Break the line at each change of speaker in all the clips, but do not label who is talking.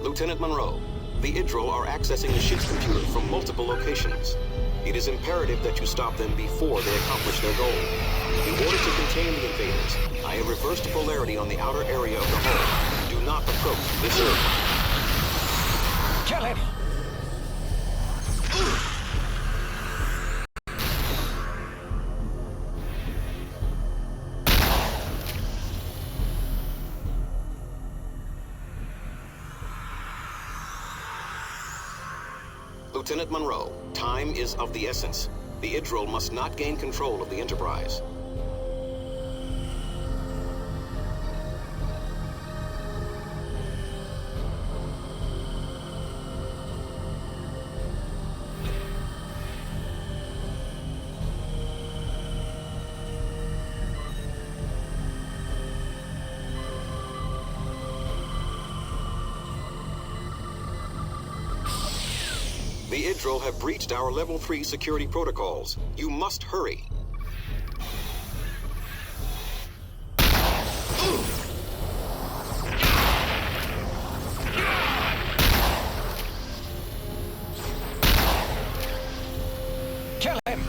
Lieutenant Monroe, the Idril are accessing the ship's computer from multiple locations. It is imperative that you stop them before they accomplish their goal. In order to contain the invaders, I have reversed polarity on the outer area of the hull. Do not approach this area.
Kill him!
Lieutenant Monroe, time is of the essence. The Idril must not gain control of the Enterprise. The Idril have breached our Level 3 security protocols. You must hurry.
Kill him!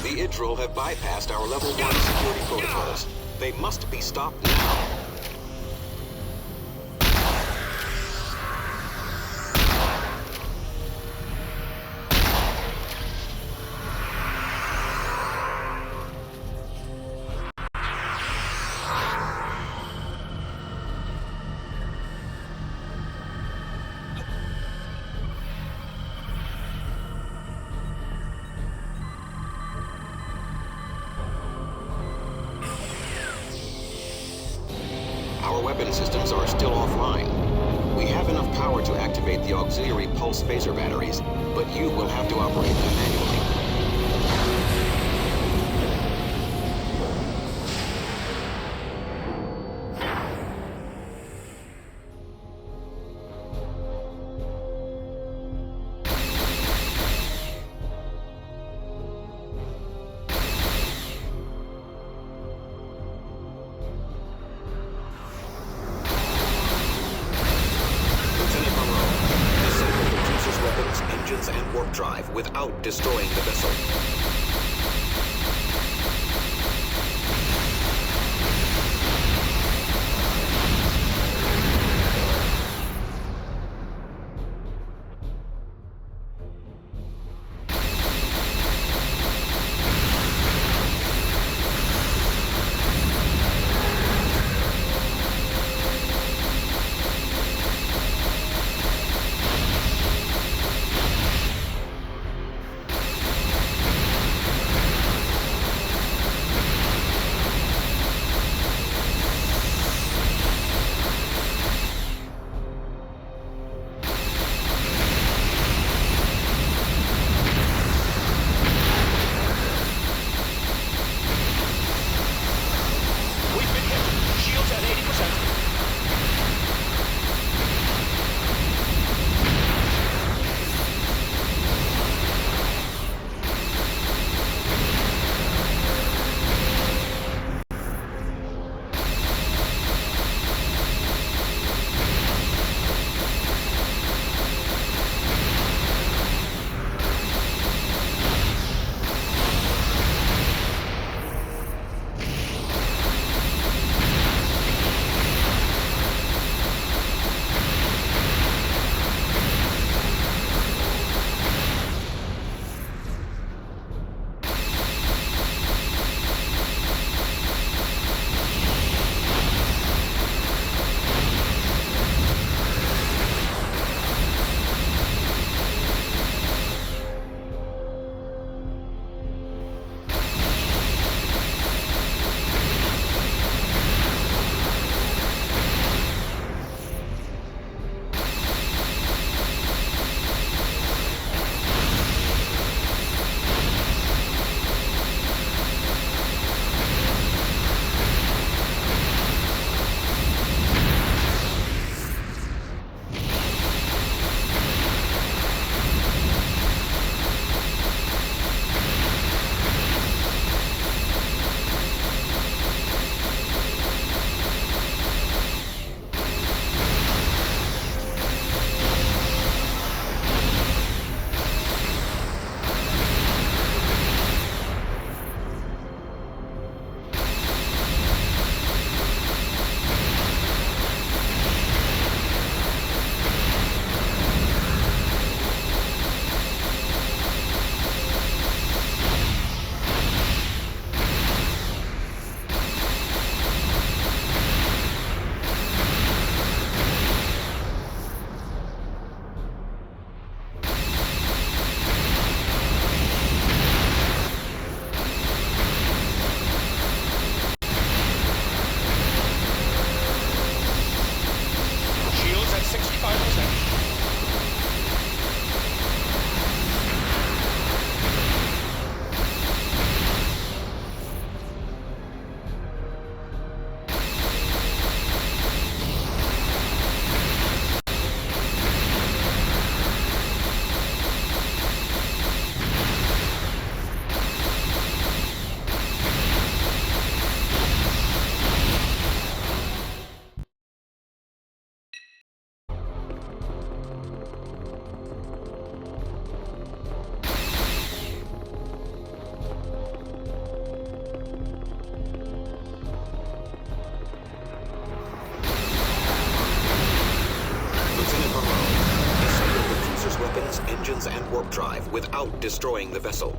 The Idril have bypassed our Level 1 security protocols. They must be stopped now. Our weapon systems are still offline. We have enough power to activate the auxiliary pulse phaser batteries, but you will have to operate them manually. Engines and warp drive without destroying the vessel. engines and warp drive without destroying the vessel.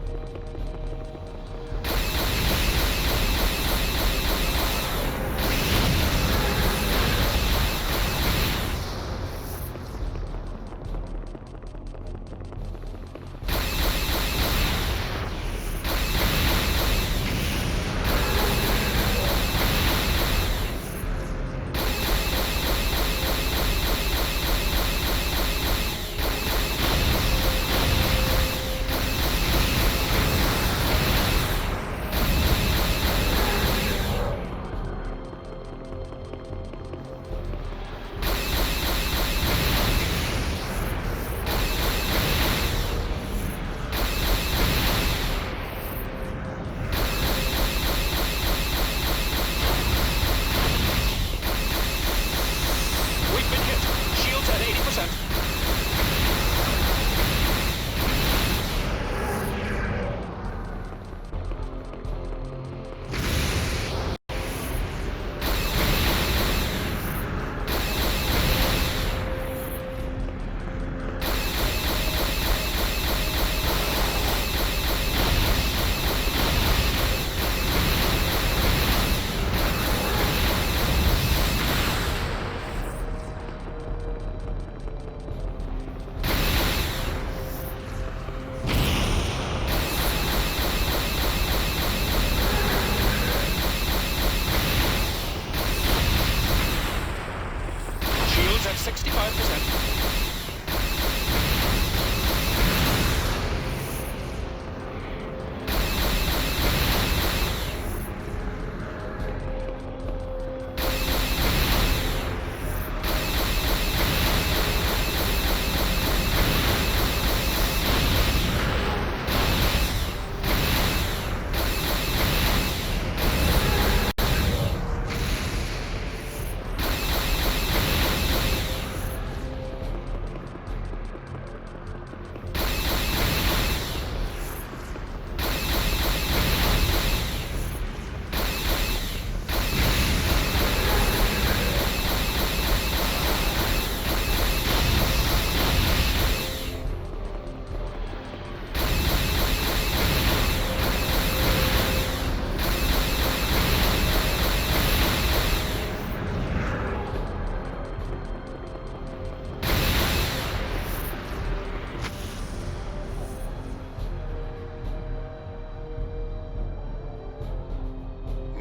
At 65%.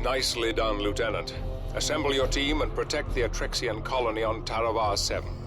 Nicely done, Lieutenant. Assemble your team and protect the Atrexian colony on Taravar 7.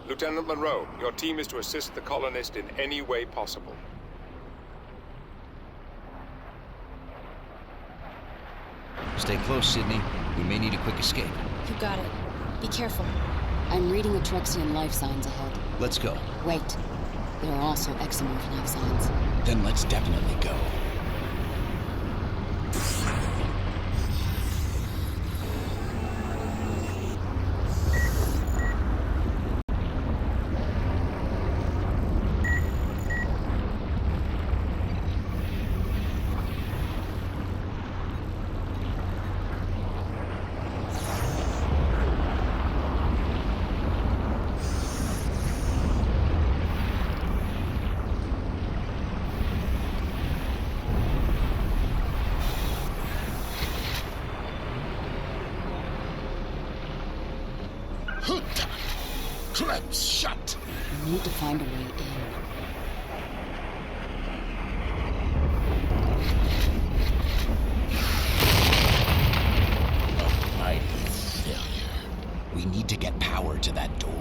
Lieutenant Monroe, your team is to assist the colonist in any way possible.
Stay close, Sydney. We may need a quick escape.
You got it. Be careful.
I'm reading Atrexian life signs ahead.
Let's go.
Wait. There are also exomorph life signs.
Then let's definitely go.
Clamps shut!
We need to find a way in.
A mighty failure. We need to get power to that door.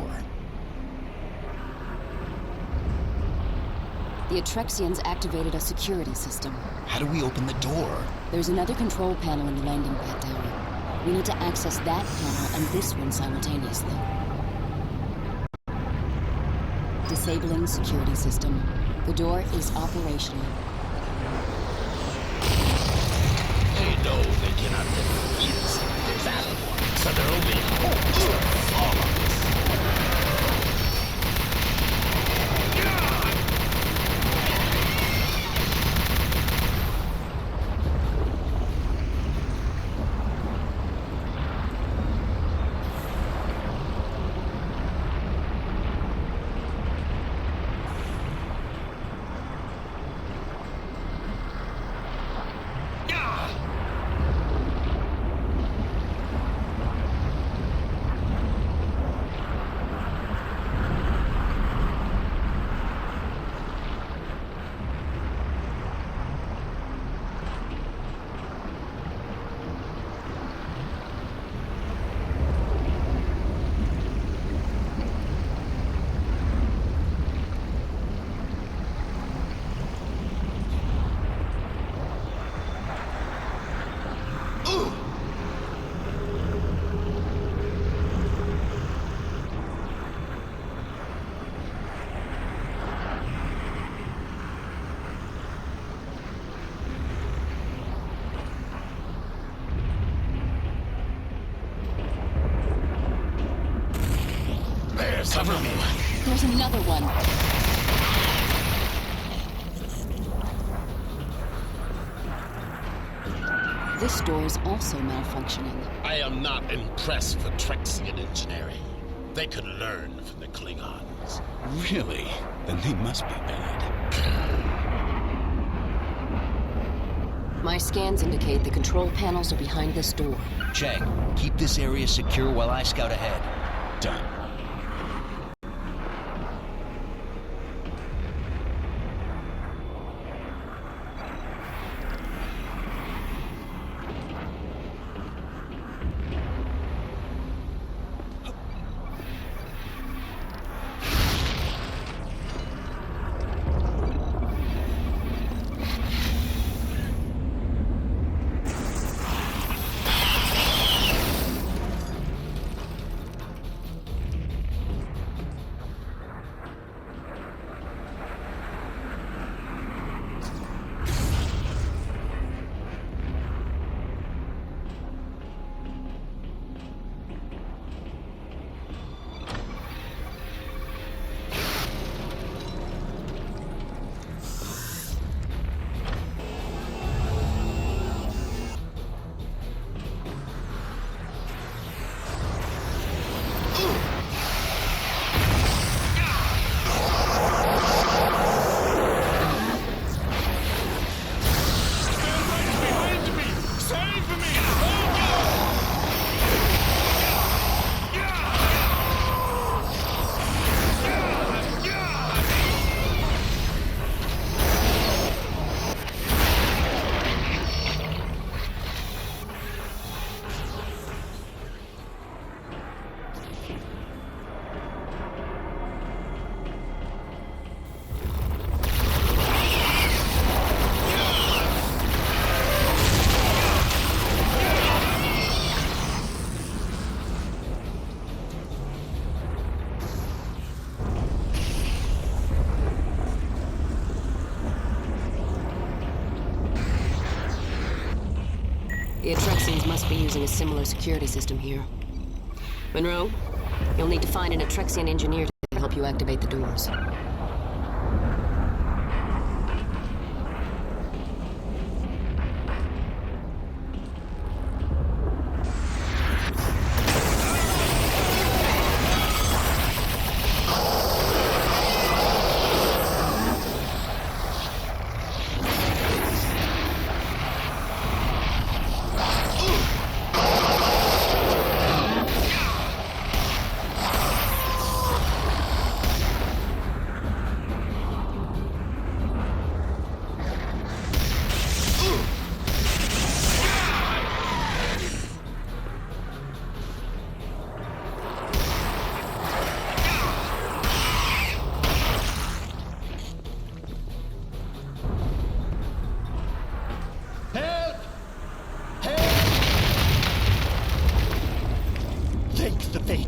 The Atrexians activated a security system.
How do we open the door?
There's another control panel in the landing pad tower. We need to access that panel and this one simultaneously. Disabling security system. The door is operational.
They know they cannot defeat us in that one, so there will be hope for all of us. Cover me.
There's another one. This door is also malfunctioning.
I am not impressed with Trexian engineering. They could learn from the Klingons.
Really? Then they must be bad.
My scans indicate the control panels are behind this door.
Chang, keep this area secure while I scout ahead. Done.
The Atrexians must be using a similar security system here. Monroe, you'll need to find an Atrexian engineer to help you activate the doors.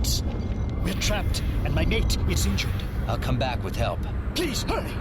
boss. We're trapped, and my mate is injured.
I'll come back with help.
Please, hurry!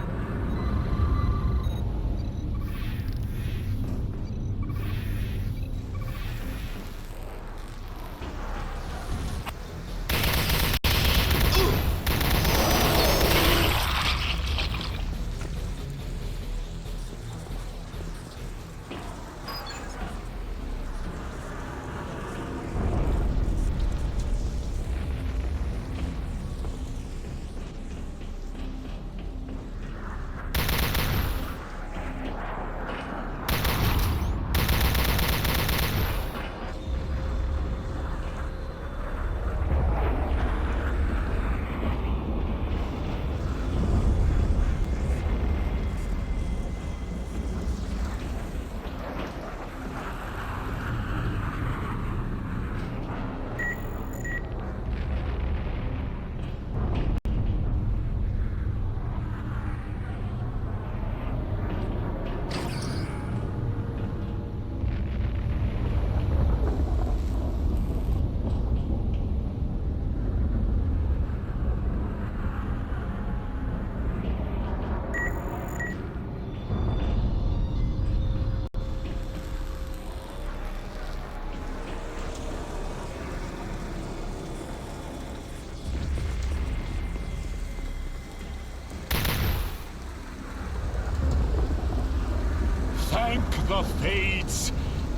Thank the Fates!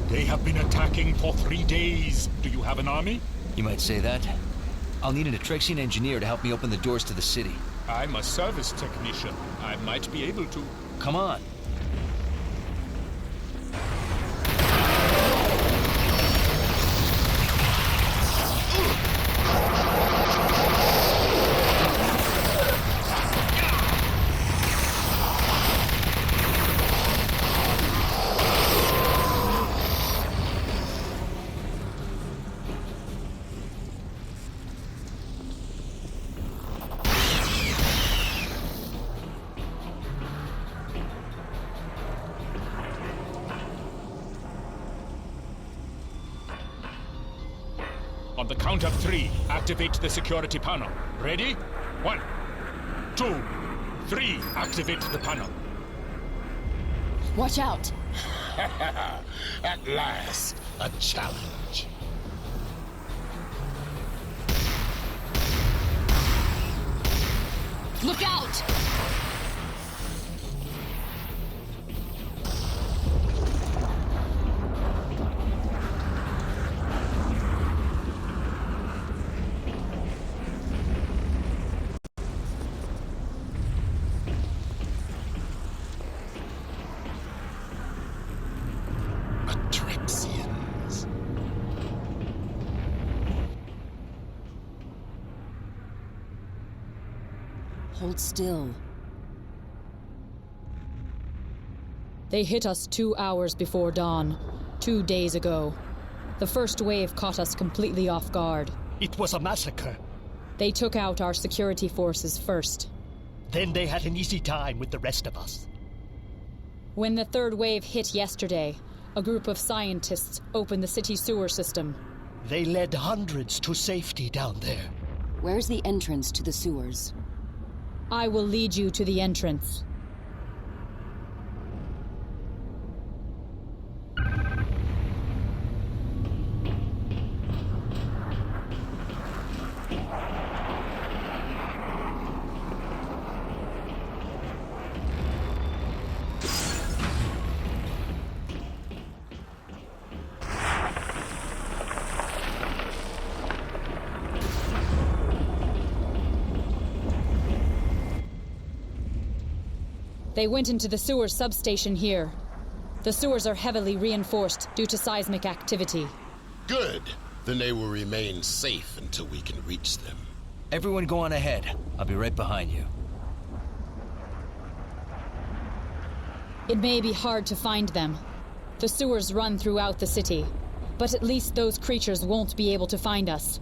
They have been attacking for 3 days. Do you have an army?
You might say that. I'll need an Atrexian engineer to help me open the doors to the city.
I'm a service technician. I might be able to.
Come on.
On the count of 3, activate the security panel. Ready? 1, 2, 3. Activate the panel.
Watch out!
At last, a challenge.
Look out!
Atrexians.
Hold still.
They hit us 2 hours before dawn, 2 days ago. The first wave caught us completely off guard.
It was a massacre.
They took out our security forces first.
Then they had an easy time with the rest of us.
When the third wave hit yesterday, a group of scientists opened the city sewer system.
They led hundreds to safety down there.
Where's the entrance to the sewers?
I will lead you to the entrance. They went into the sewer substation here. The sewers are heavily reinforced due to seismic activity.
Good. Then they will remain safe until we can reach them.
Everyone go on ahead. I'll be right behind you.
It may be hard to find them. The sewers run throughout the city, but at least those creatures won't be able to find us.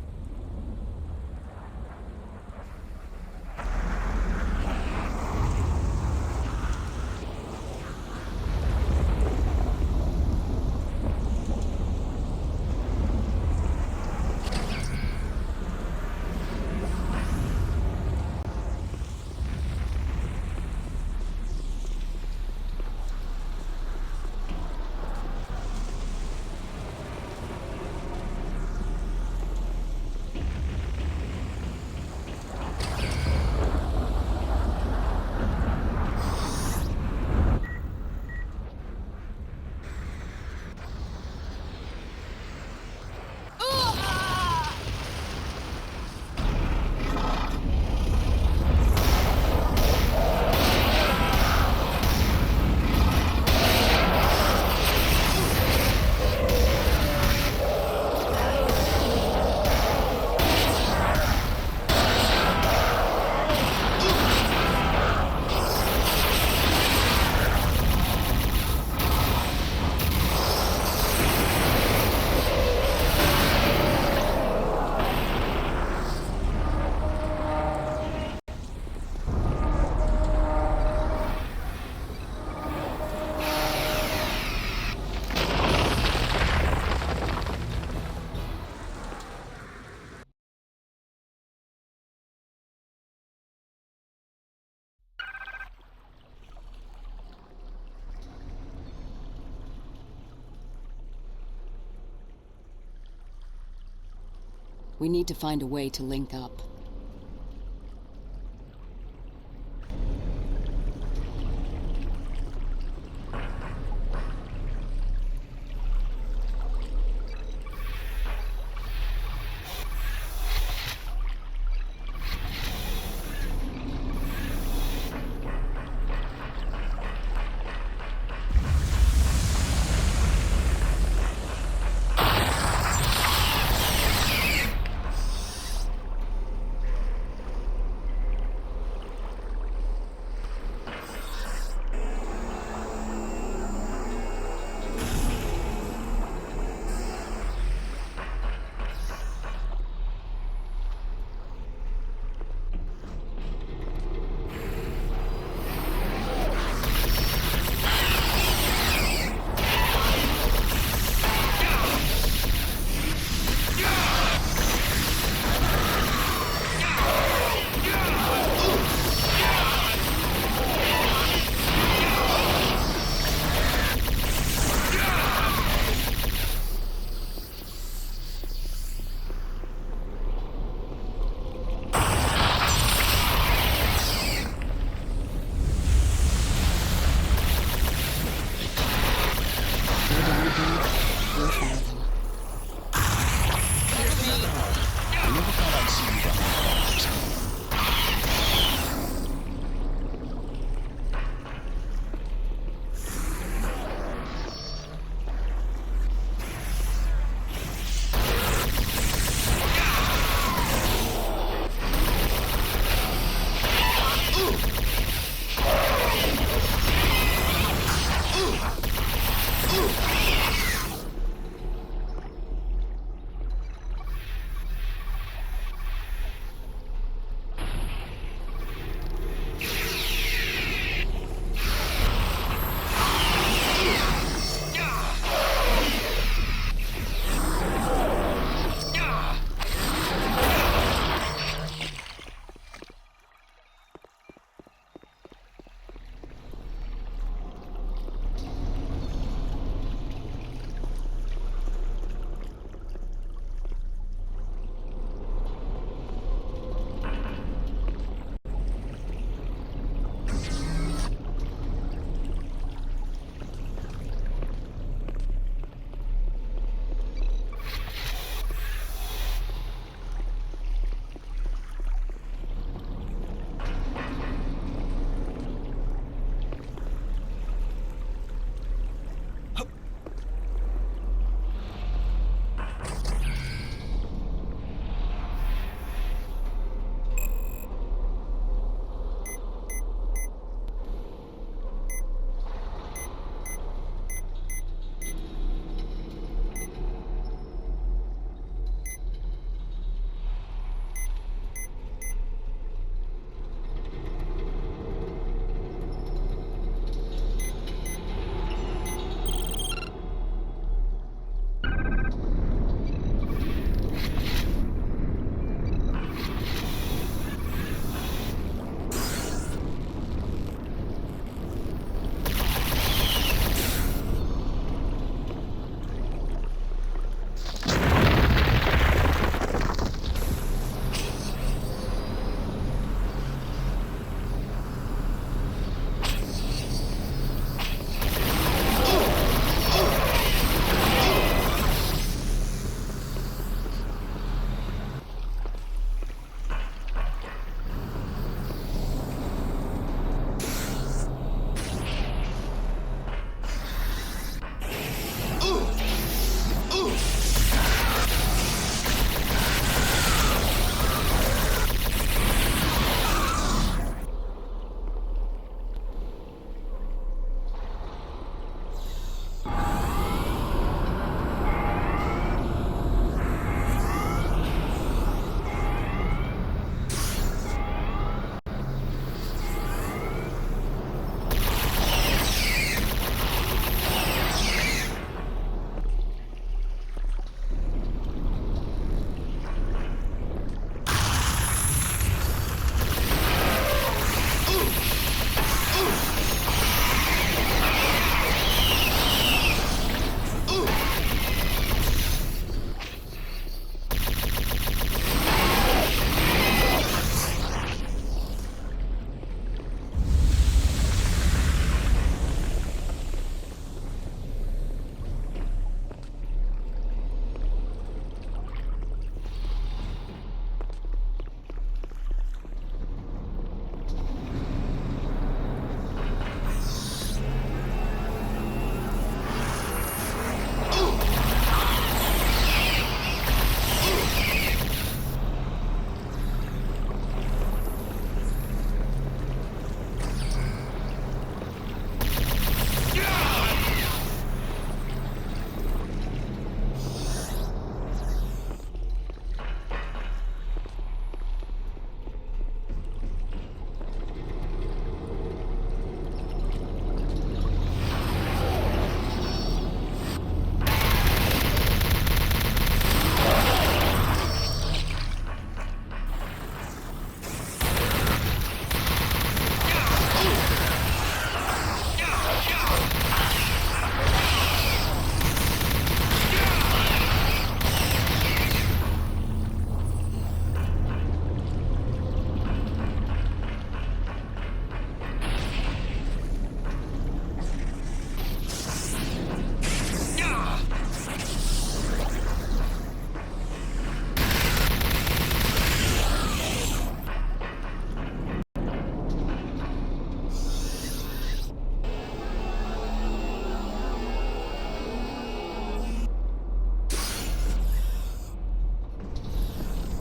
We need to find a way to link up.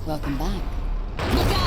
Welcome back.
Look out!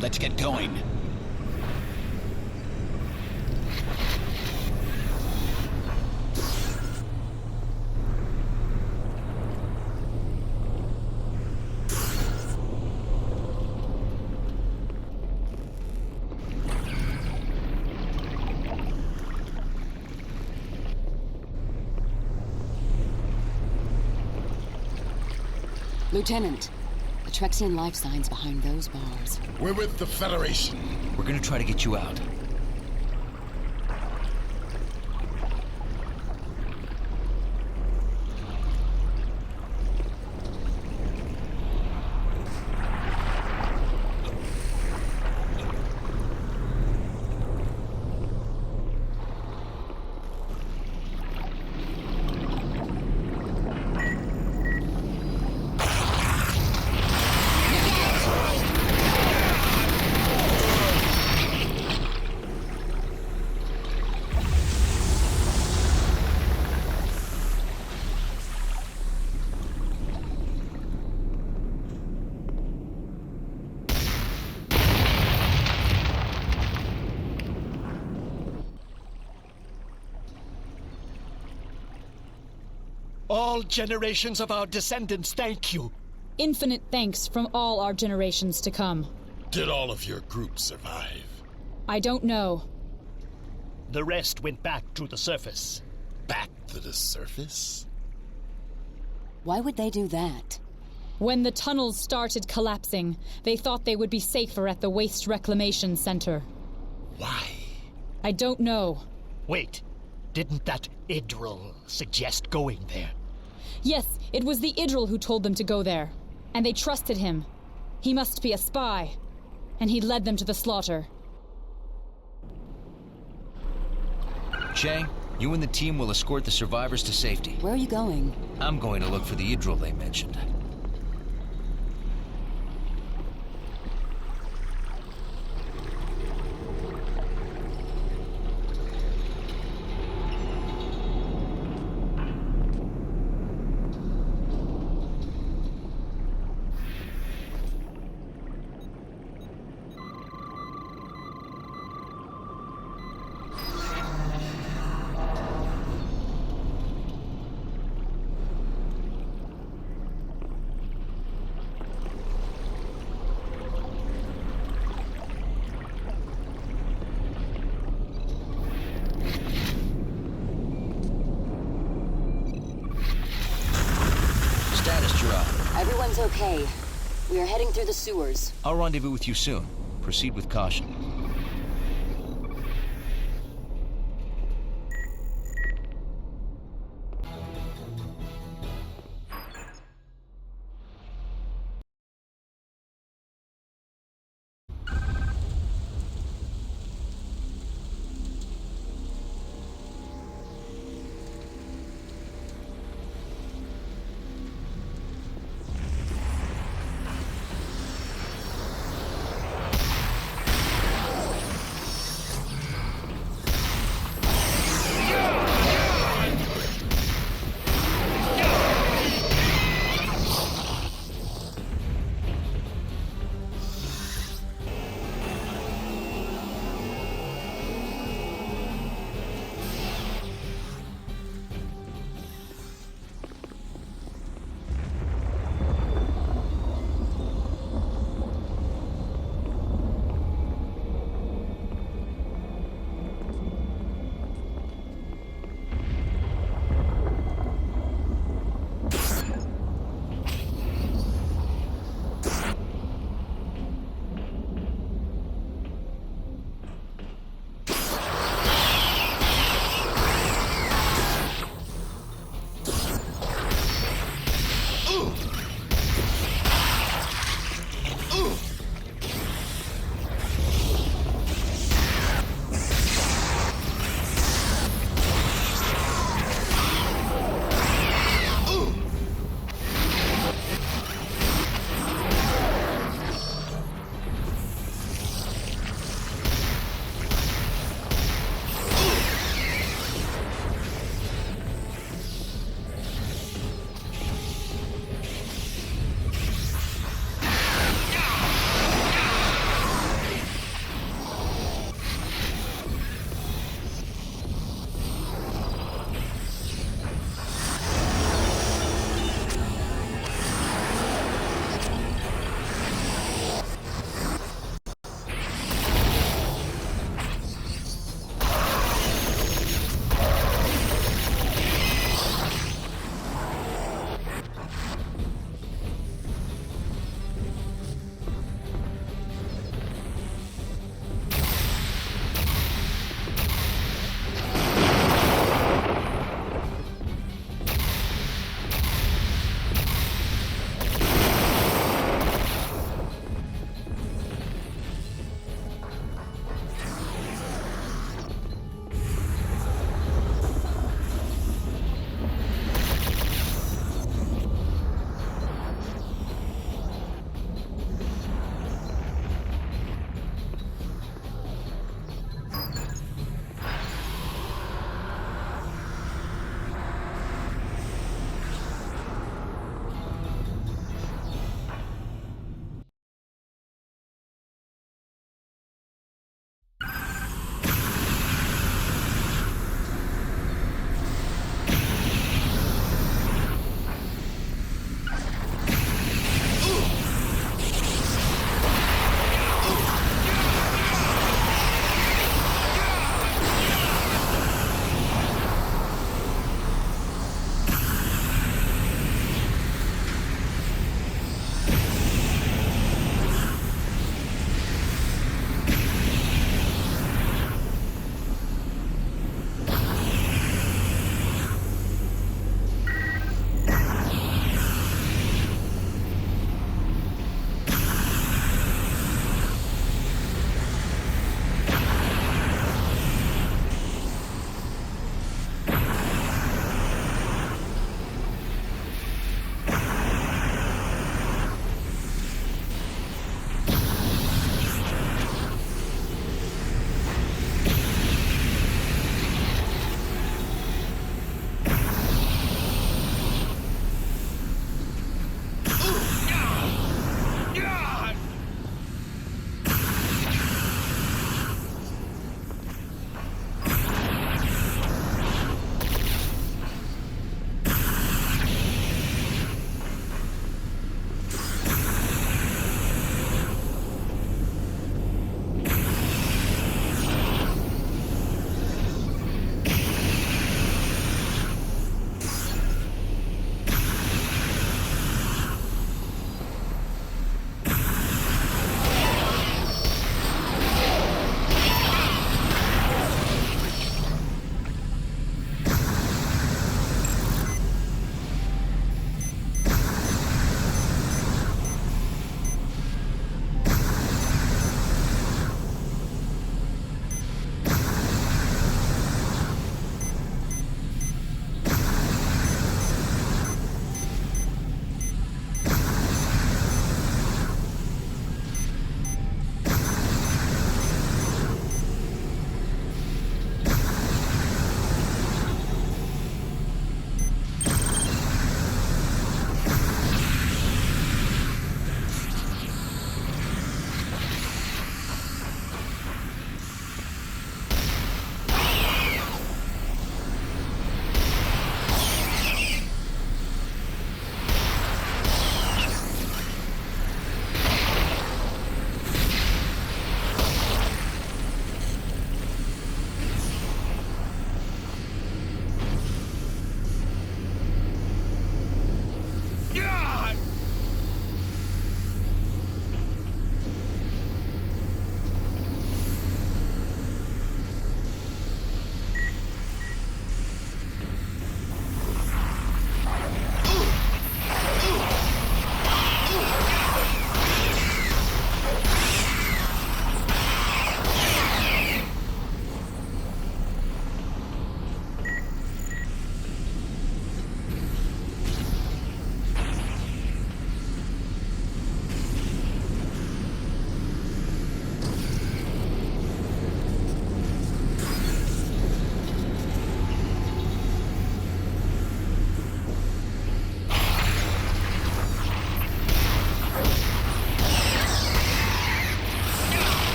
Let's get going.
Lieutenant, the Trexian life signs behind those bars.
We're with the Federation.
We're gonna try to get you out.
All generations of our descendants thank you.
Infinite thanks from all our generations to come.
Did all of your group survive?
I don't know.
The rest went back to the surface.
Back to the surface?
Why would they do that?
When the tunnels started collapsing, they thought they would be safer at the Waste Reclamation Center.
Why?
I don't know.
Wait, didn't that Idril suggest going there?
Yes, it was the Idril who told them to go there. And they trusted him. He must be a spy. And he led them to the slaughter.
Shay, you and the team will escort the survivors to safety.
Where are you going?
I'm going to look for the Idril they mentioned.
Everyone's okay. We are heading through the sewers.
I'll rendezvous with you soon. Proceed with caution.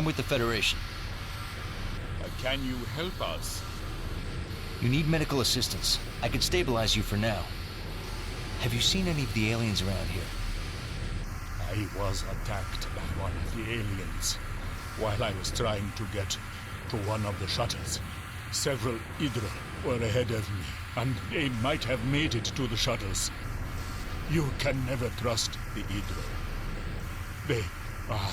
I'm with the Federation.
Can you help us?
You need medical assistance. I can stabilize you for now. Have you seen any of the aliens around here?
I was attacked by one of the aliens while I was trying to get to one of the shuttles. Several Hydra were ahead of me, and they might have made it to the shuttles. You can never trust the Hydra. They are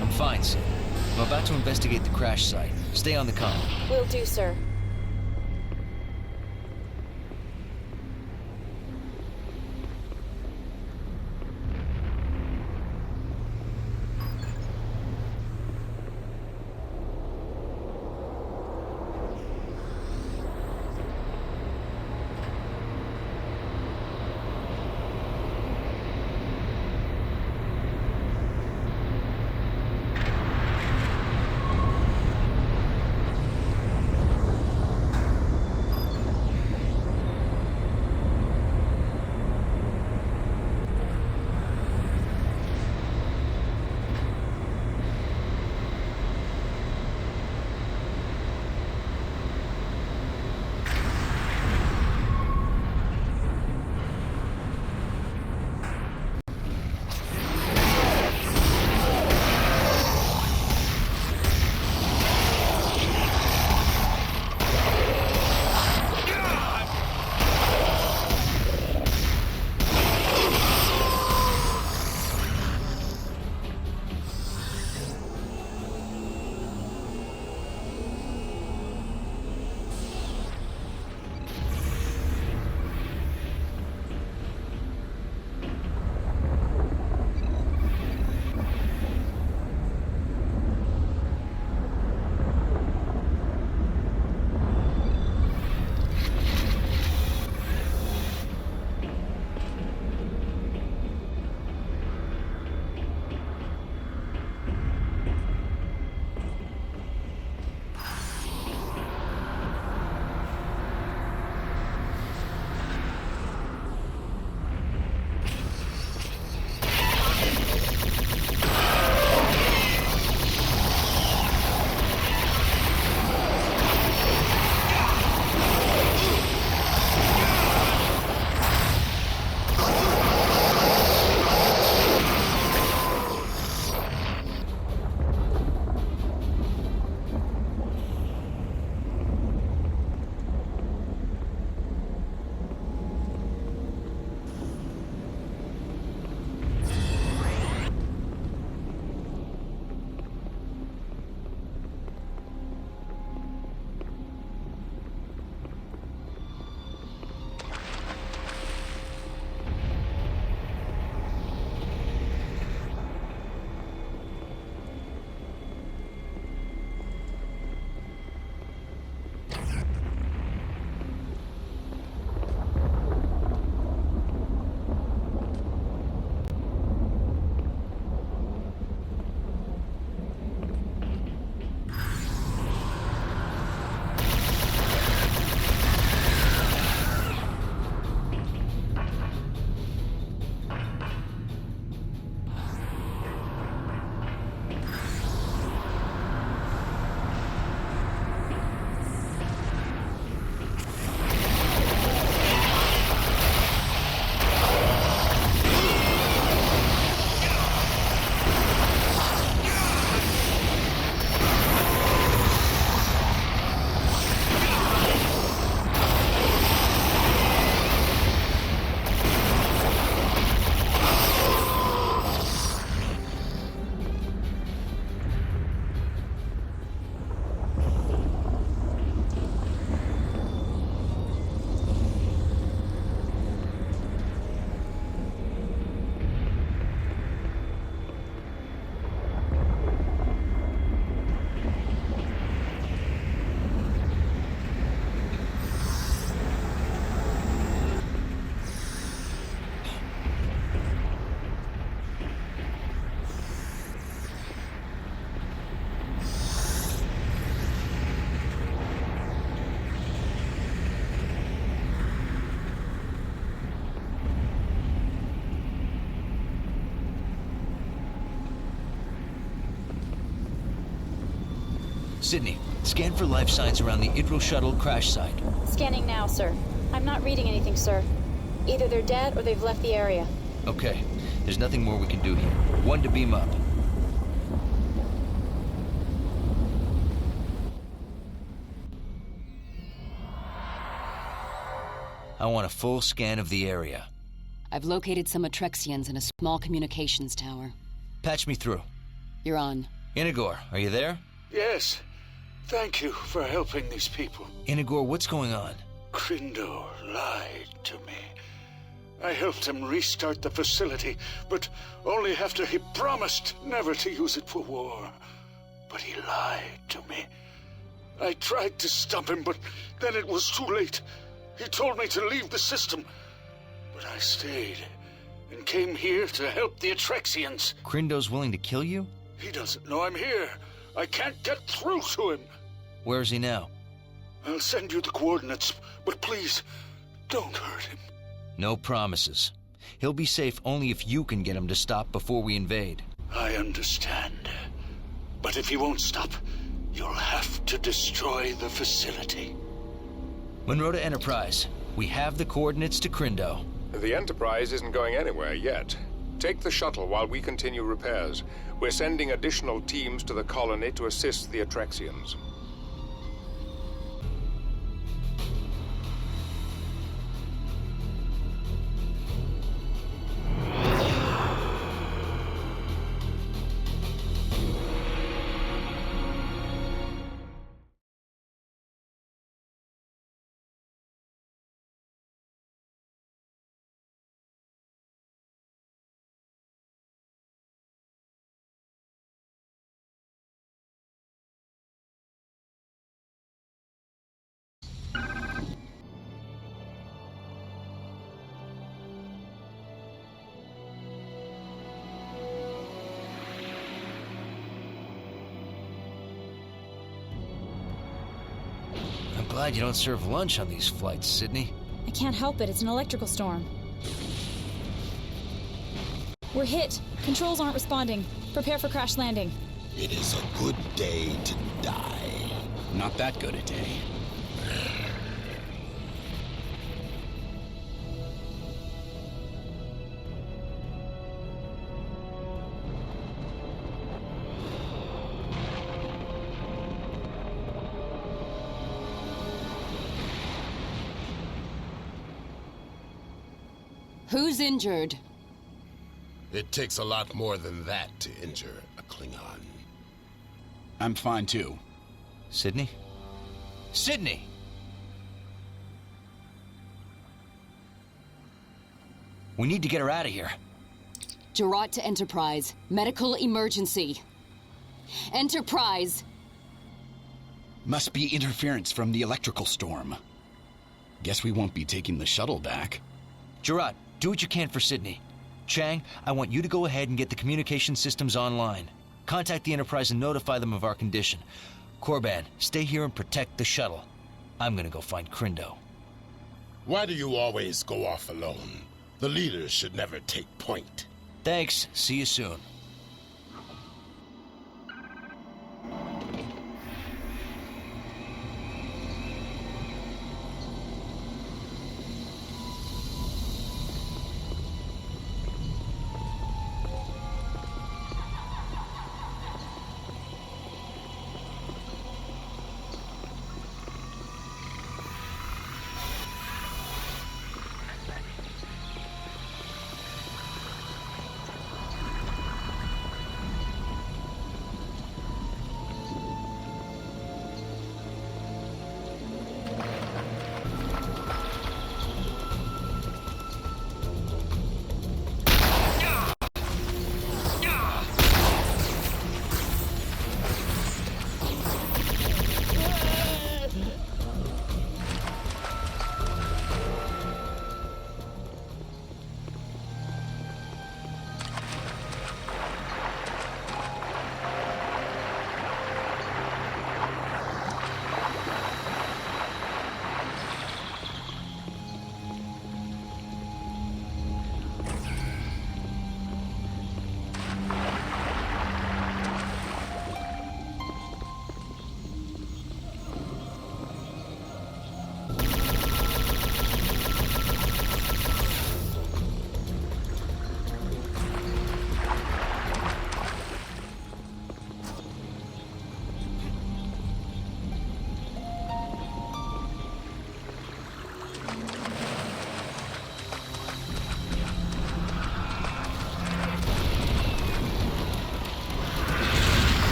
I'm fine, Sid. I'm about to investigate the crash site. Stay on the comm.
Will do, sir.
Sydney, scan for life signs around the Idril shuttle crash site.
Scanning now, sir. I'm not reading anything, sir. Either they're dead or they've left the area.
Okay, there's nothing more we can do here. One to beam up. I want a full scan of the area.
I've located some Atrexians in a small communications tower.
Patch me through.
You're on.
Inigor, are you there?
Yes. Thank you for helping these people.
Inigor, what's going on?
Crindo lied to me. I helped him restart the facility, but only after he promised never to use it for war. But he lied to me. I tried to stop him, but then it was too late. He told me to leave the system, but I stayed and came here to help the Atrexians.
Crindo's willing to kill you?
He doesn't know I'm here. I can't get through to him.
Where is he now?
I'll send you the coordinates, but please, don't hurt him.
No promises. He'll be safe only if you can get him to stop before we invade.
I understand. But if he won't stop, you'll have to destroy the facility.
Monroe to Enterprise. We have the coordinates to Crindo.
The Enterprise isn't going anywhere yet. Take the shuttle while we continue repairs. We're sending additional teams to the colony to assist the Atrexians.
I'm glad you don't serve lunch on these flights, Sydney.
I can't help it. It's an electrical storm. We're hit. Controls aren't responding. Prepare for crash landing.
It is a good day to die.
Not that good a day.
Who's injured?
It takes a lot more than that to injure a Klingon.
I'm fine too.
Sydney? Sydney! We need to get her out of here.
Gerard to Enterprise. Medical emergency. Enterprise!
Must be interference from the electrical storm. Guess we won't be taking the shuttle back.
Gerard, do what you can for Sydney. Chang, I want you to go ahead and get the communication systems online. Contact the Enterprise and notify them of our condition. Korban, stay here and protect the shuttle. I'm gonna go find Crindo.
Why do you always go off alone? The leaders should never take point.
Thanks. See you soon.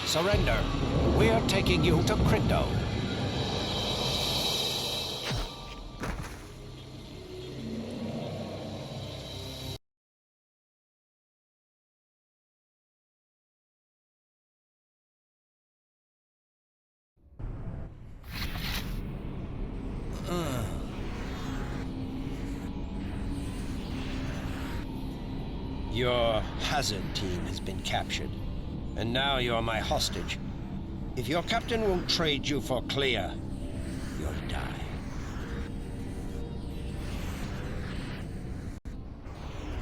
Surrender. We're taking you to Crypto.
Your hazard team has been captured, and now you're my hostage. If your captain won't trade you for Clea, you'll die.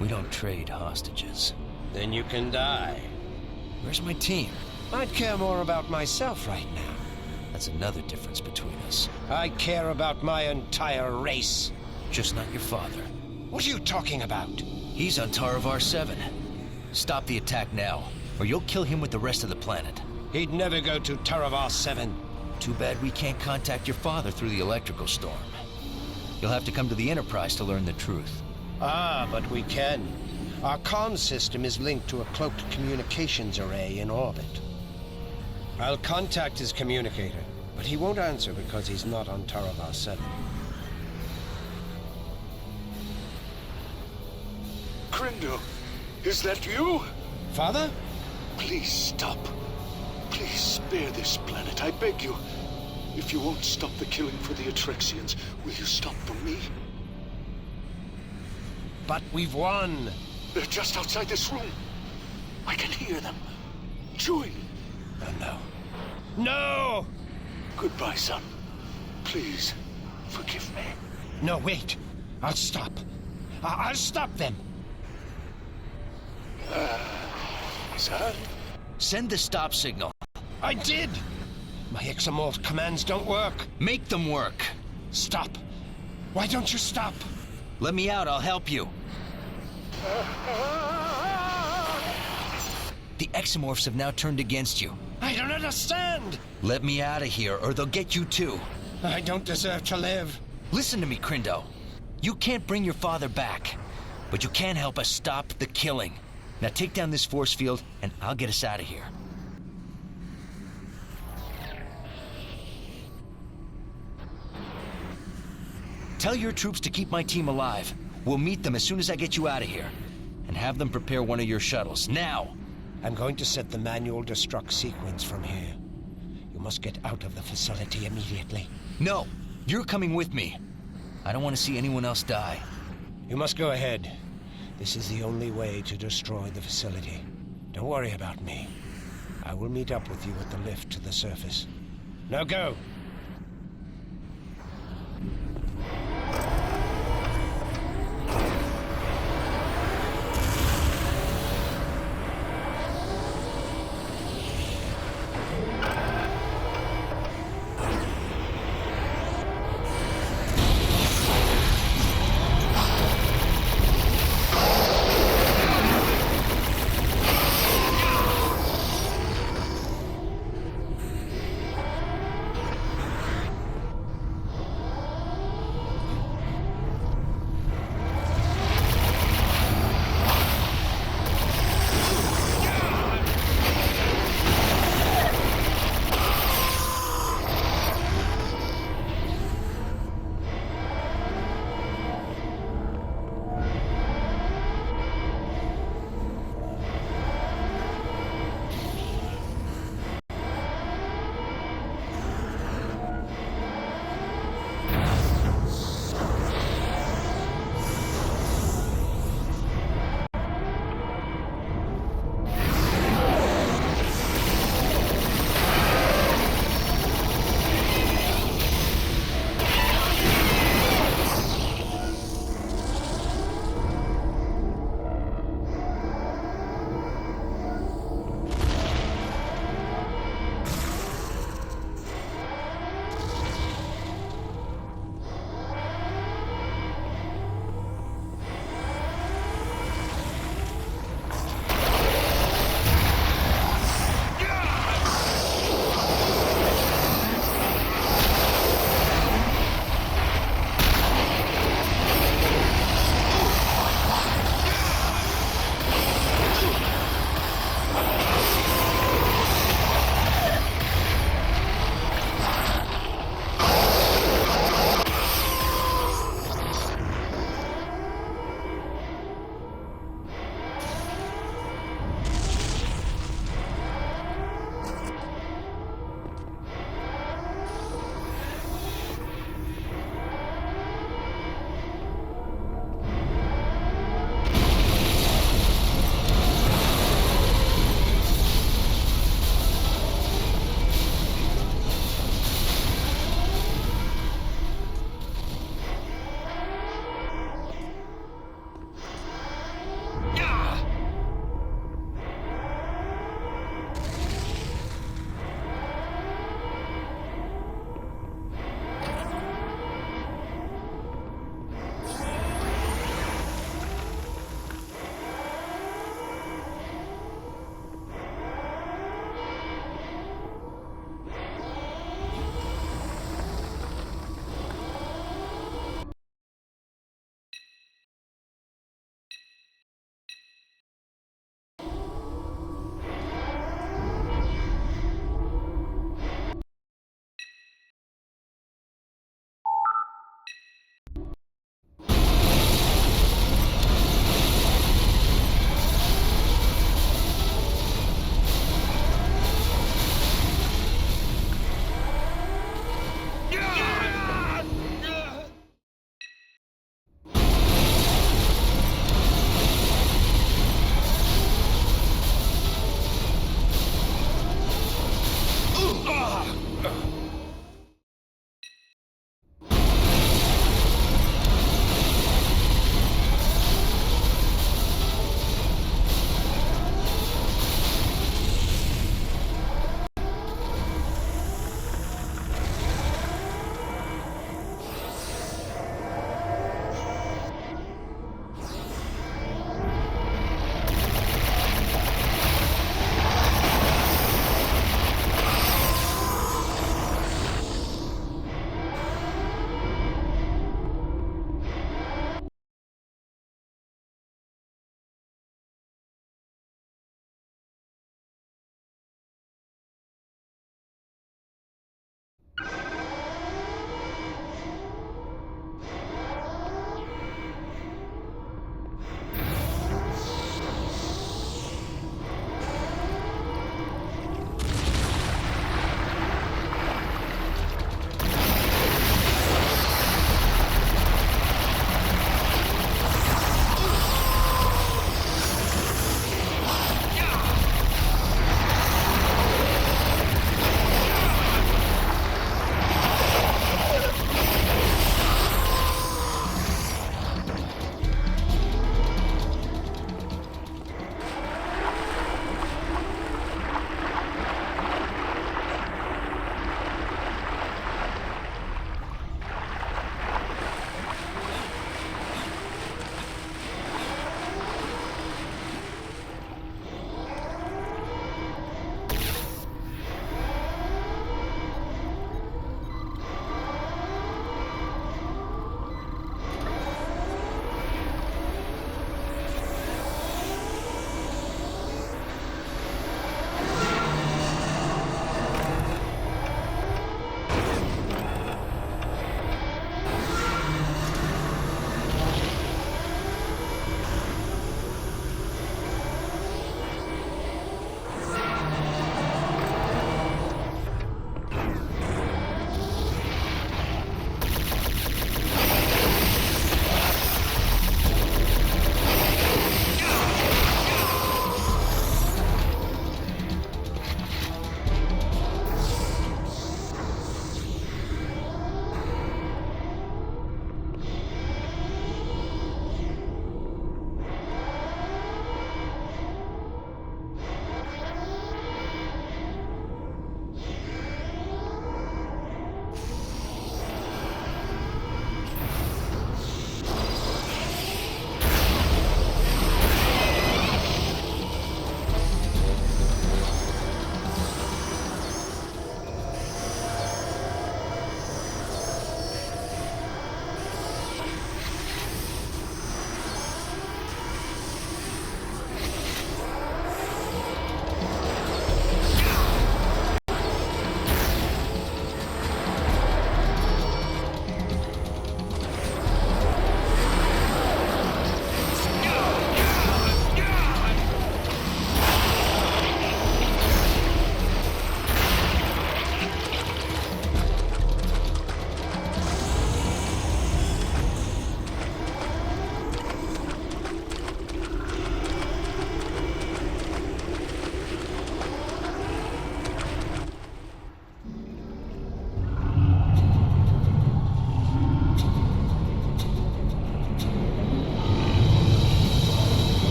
We don't trade hostages.
Then you can die.
Where's my team?
I'd care more about myself right now.
That's another difference between us.
I care about my entire race.
Just not your father.
What are you talking about?
He's on Taravar 7. Stop the attack now, or you'll kill him with the rest of the planet.
He'd never go to Taravar 7.
Too bad we can't contact your father through the electrical storm. You'll have to come to the Enterprise to learn the truth.
Ah, but we can. Our comm system is linked to a cloaked communications array in orbit. I'll contact his communicator, but he won't answer because he's not on Taravar 7.
Crindo, is that you?
Father?
Please stop. Please spare this planet, I beg you. If you won't stop the killing for the Atrexians, will you stop for me?
But we've won.
They're just outside this room. I can hear them. Join.
Oh, no. No!
Goodbye, son. Please, forgive me.
No, wait. I'll stop. I'll stop them.
Son?
Send the stop signal.
I did! My Examort commands don't work.
Make them work.
Stop. Why don't you stop?
Let me out, I'll help you. The Examorphs have now turned against you.
I don't understand!
Let me out of here, or they'll get you too.
I don't deserve to live.
Listen to me, Crindo. You can't bring your father back, but you can help us stop the killing. Now take down this force field, and I'll get us out of here. Tell your troops to keep my team alive. We'll meet them as soon as I get you out of here. And have them prepare one of your shuttles, now!
I'm going to set the manual destruct sequence from here. You must get out of the facility immediately.
No, you're coming with me. I don't want to see anyone else die.
You must go ahead. This is the only way to destroy the facility. Don't worry about me. I will meet up with you at the lift to the surface. Now go!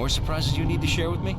more surprises you need to share with me?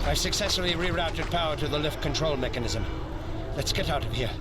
I've successfully rerouted power to the lift control mechanism. Let's get out of here.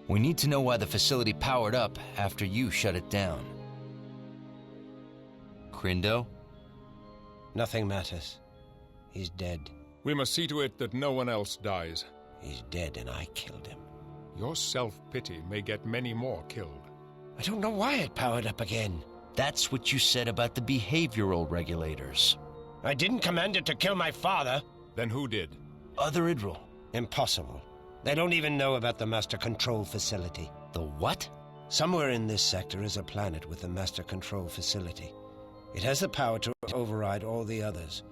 We need to know why the facility powered up after you shut it down. Crindo?
Nothing matters. He's dead.
We must see to it that no one else dies.
He's dead and I killed him.
Your self-pity may get many more killed.
I don't know why it powered up again.
That's what you said about the behavioral regulators.
I didn't command it to kill my father.
Then who did?
Other Idril.
Impossible. They don't even know about the Master Control Facility.
The what?
Somewhere in this sector is a planet with a Master Control Facility. It has the power to override all the others,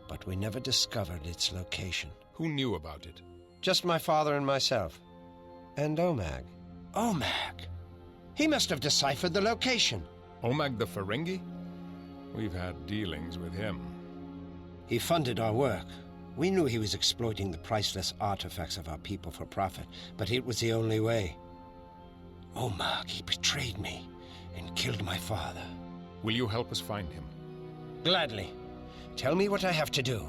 but we never discovered its location.
Who knew about it?
Just my father and myself. And Omag. Omag! He must have deciphered the location.
Omag the Ferengi? We've had dealings with him.
He funded our work. We knew he was exploiting the priceless artifacts of our people for profit, but it was the only way. Omag, he betrayed me and killed my father.
Will you help us find him?
Gladly. Tell me what I have to do.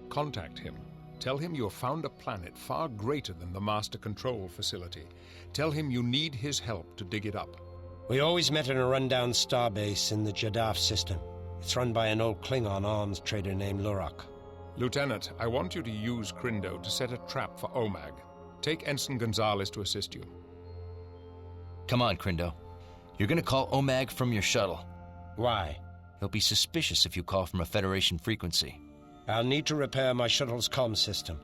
Contact him. Tell him you have found a planet far greater than the Master Control Facility. Tell him you need his help to dig it up.
We always met in a rundown starbase in the Jadaf system. It's run by an old Klingon arms trader named Lurak.
Lieutenant, I want you to use Crindo to set a trap for Omag. Take Ensign Gonzalez to assist you.
Come on, Crindo. You're gonna call Omag from your shuttle.
Why?
He'll be suspicious if you call from a Federation frequency.
I'll need to repair my shuttle's comm system.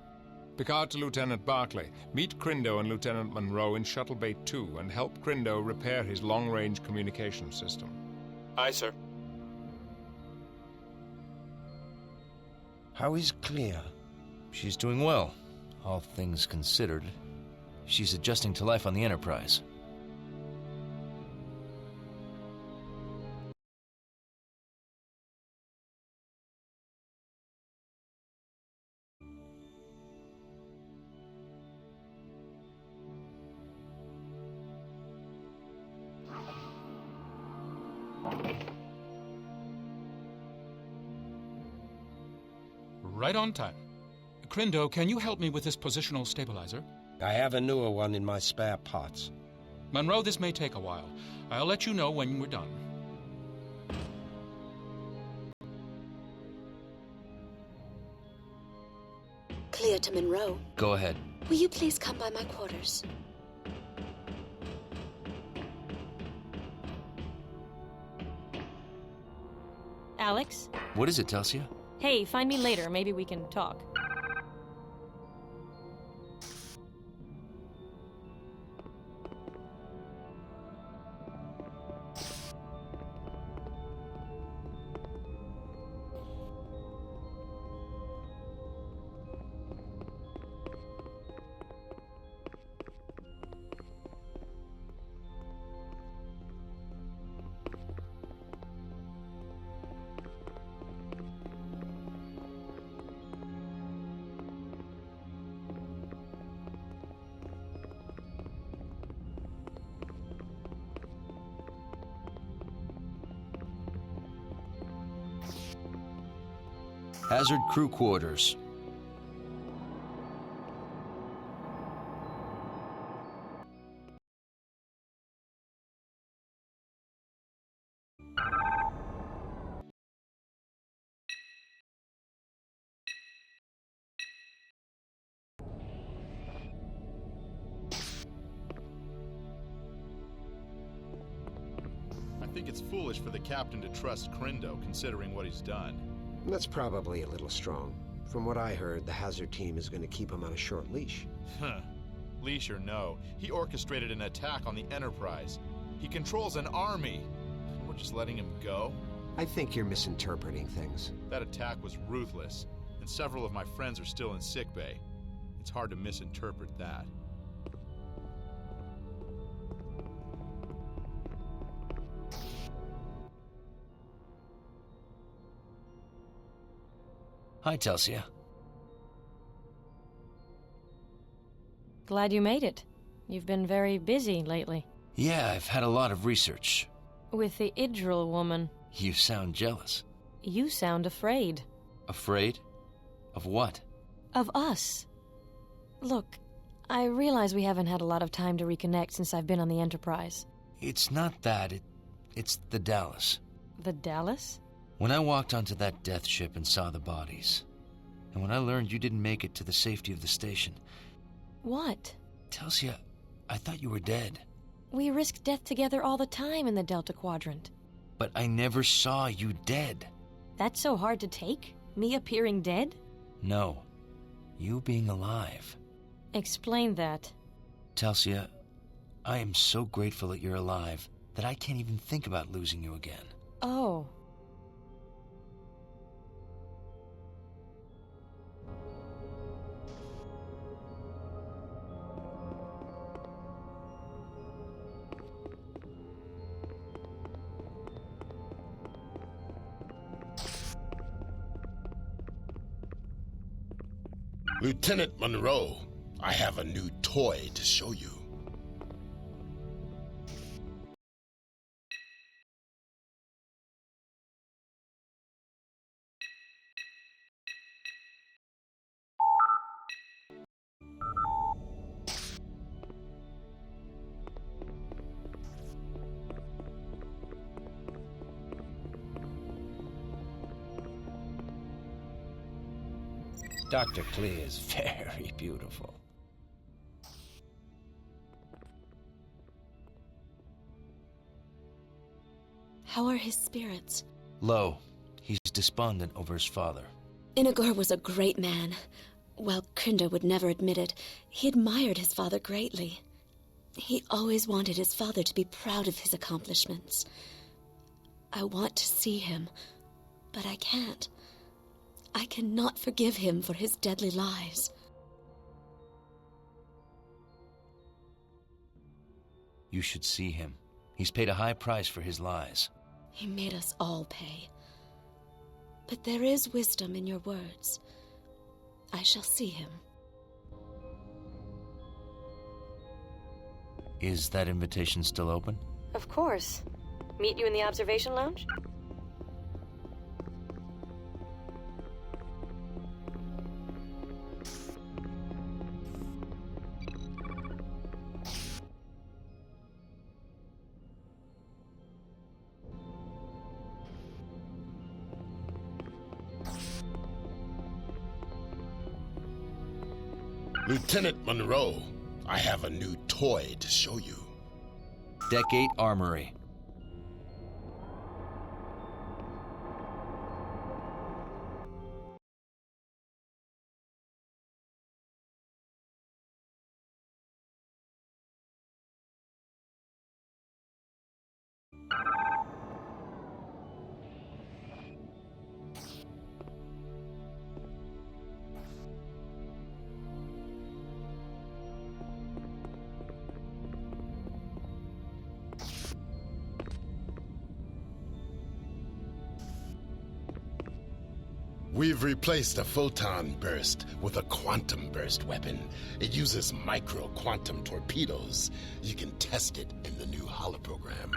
Picard to Lieutenant Barclay. Meet Crindo and Lieutenant Monroe in Shuttle Bay 2 and help Crindo repair his long-range communication system.
Aye, sir.
How is Clea?
She's doing well, all things considered. She's adjusting to life on the Enterprise.
Right on time. Crindo, can you help me with this positional stabilizer?
I have a newer one in my spare parts.
Monroe, this may take a while. I'll let you know when we're done.
Clear to Monroe.
Go ahead.
Will you please come by my quarters?
Alex?
What is it, Telsia?
Hey, find me later. Maybe we can talk.
Hazard crew quarters.
I think it's foolish for the captain to trust Crindo, considering what he's done.
That's probably a little strong. From what I heard, the Hazard team is going to keep him on a short leash.
Huh. Leash or no, he orchestrated an attack on the Enterprise. He controls an army. We're just letting him go?
I think you're misinterpreting things.
That attack was ruthless, and several of my friends are still in sickbay. It's hard to misinterpret that.
Hi, Telsia.
Glad you made it. You've been very busy lately.
Yeah, I've had a lot of research.
With the Idril woman.
You sound jealous.
You sound afraid.
Afraid? Of what?
Of us. Look, I realize we haven't had a lot of time to reconnect since I've been on the Enterprise.
It's not that. It's the Dallas.
The Dallas?
When I walked onto that death ship and saw the bodies, and when I learned you didn't make it to the safety of the station...
What?
Telsia, I thought you were dead.
We risk death together all the time in the Delta Quadrant.
But I never saw you dead.
That's so hard to take? Me appearing dead?
No. You being alive.
Explain that.
Telsia, I am so grateful that you're alive that I can't even think about losing you again.
Oh.
Lieutenant Monroe, I have a new toy to show you.
Dr. Clee is very beautiful.
How are his spirits?
Low. He's despondent over his father.
Inagor was a great man. While Crindo would never admit it, he admired his father greatly. He always wanted his father to be proud of his accomplishments. I want to see him, but I can't. I cannot forgive him for his deadly lies.
You should see him. He's paid a high price for his lies.
He made us all pay. But there is wisdom in your words. I shall see him.
Is that invitation still open?
Of course. Meet you in the observation lounge?
Lieutenant Monroe, I have a new toy to show you.
Deck 8 Armory.
We've replaced a photon burst with a quantum burst weapon. It uses micro-quantum torpedoes. You can test it in the new holoprogram.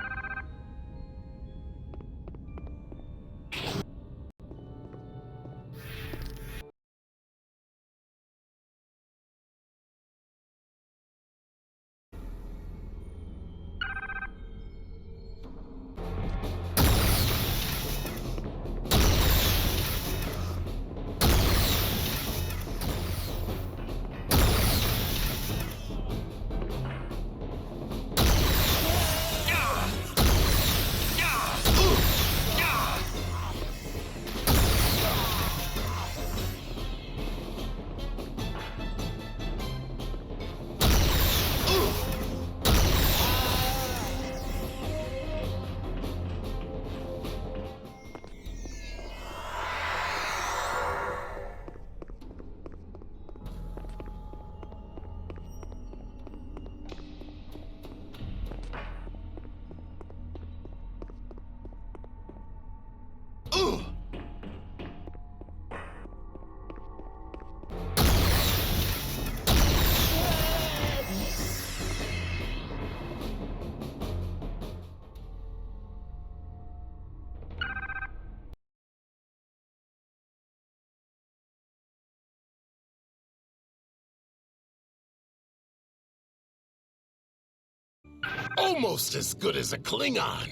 Almost as good as a Klingon.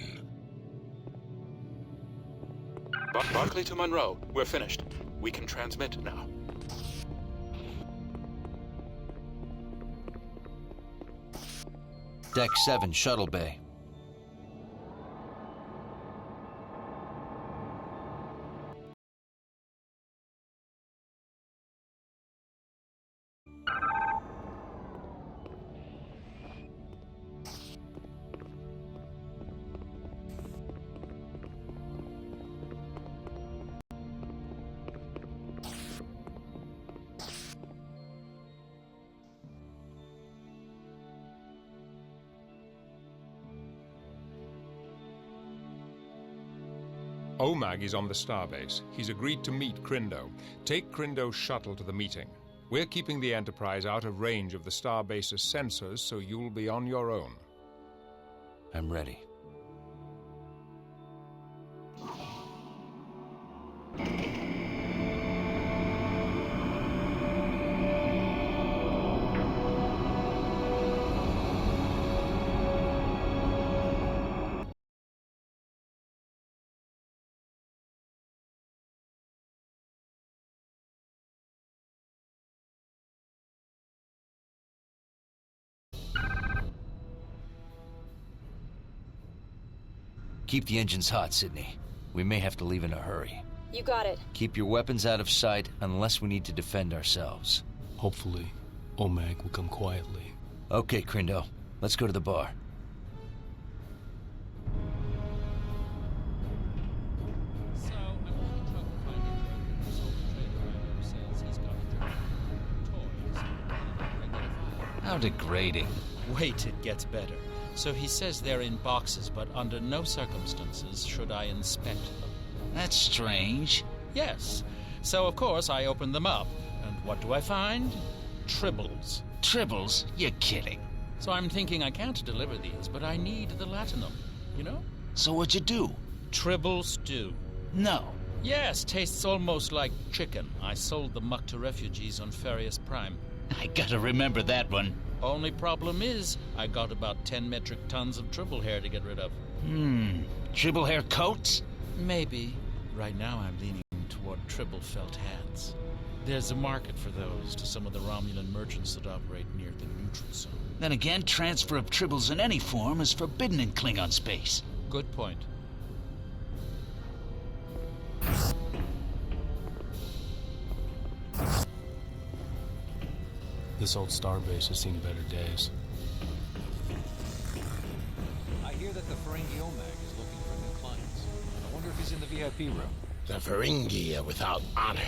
Barclay to Monroe. We're finished. We can transmit now.
Deck 7 Shuttle Bay.
OMAG is on the starbase. He's agreed to meet Crindo. Take Crindo's shuttle to the meeting. We're keeping the Enterprise out of range of the starbase's sensors, so you'll be on your own.
I'm ready. Keep the engines hot, Sydney. We may have to leave in a hurry.
You got it.
Keep your weapons out of sight unless we need to defend ourselves.
Hopefully, OMAG will come quietly.
Okay, Crindo. Let's go to the bar.
How degrading. Wait, it gets better. So he says they're in boxes, but under no circumstances should I inspect them. That's strange. Yes. So, of course, I open them up. And what do I find? Tribbles. Tribbles? You're kidding. So I'm thinking I can't deliver these, but I need the latinum. You know?
So what'd you do?
Tribble stew.
No.
Yes, tastes almost like chicken. I sold the muck to refugees on Farius Prime.
I gotta remember that one.
Only problem is, I got about 10 metric tons of tribble hair to get rid of.
Tribble hair coats?
Maybe. Right now I'm leaning toward tribble felt hats. There's a market for those to some of the Romulan merchants that operate near the neutral zone.
Then again, transfer of tribbles in any form is forbidden in Klingon space.
Good point.
This old starbase has seen better days.
I hear that the Ferengi Omag is looking for new clients. I wonder if he's in the VIP room.
The Ferengi are without honor.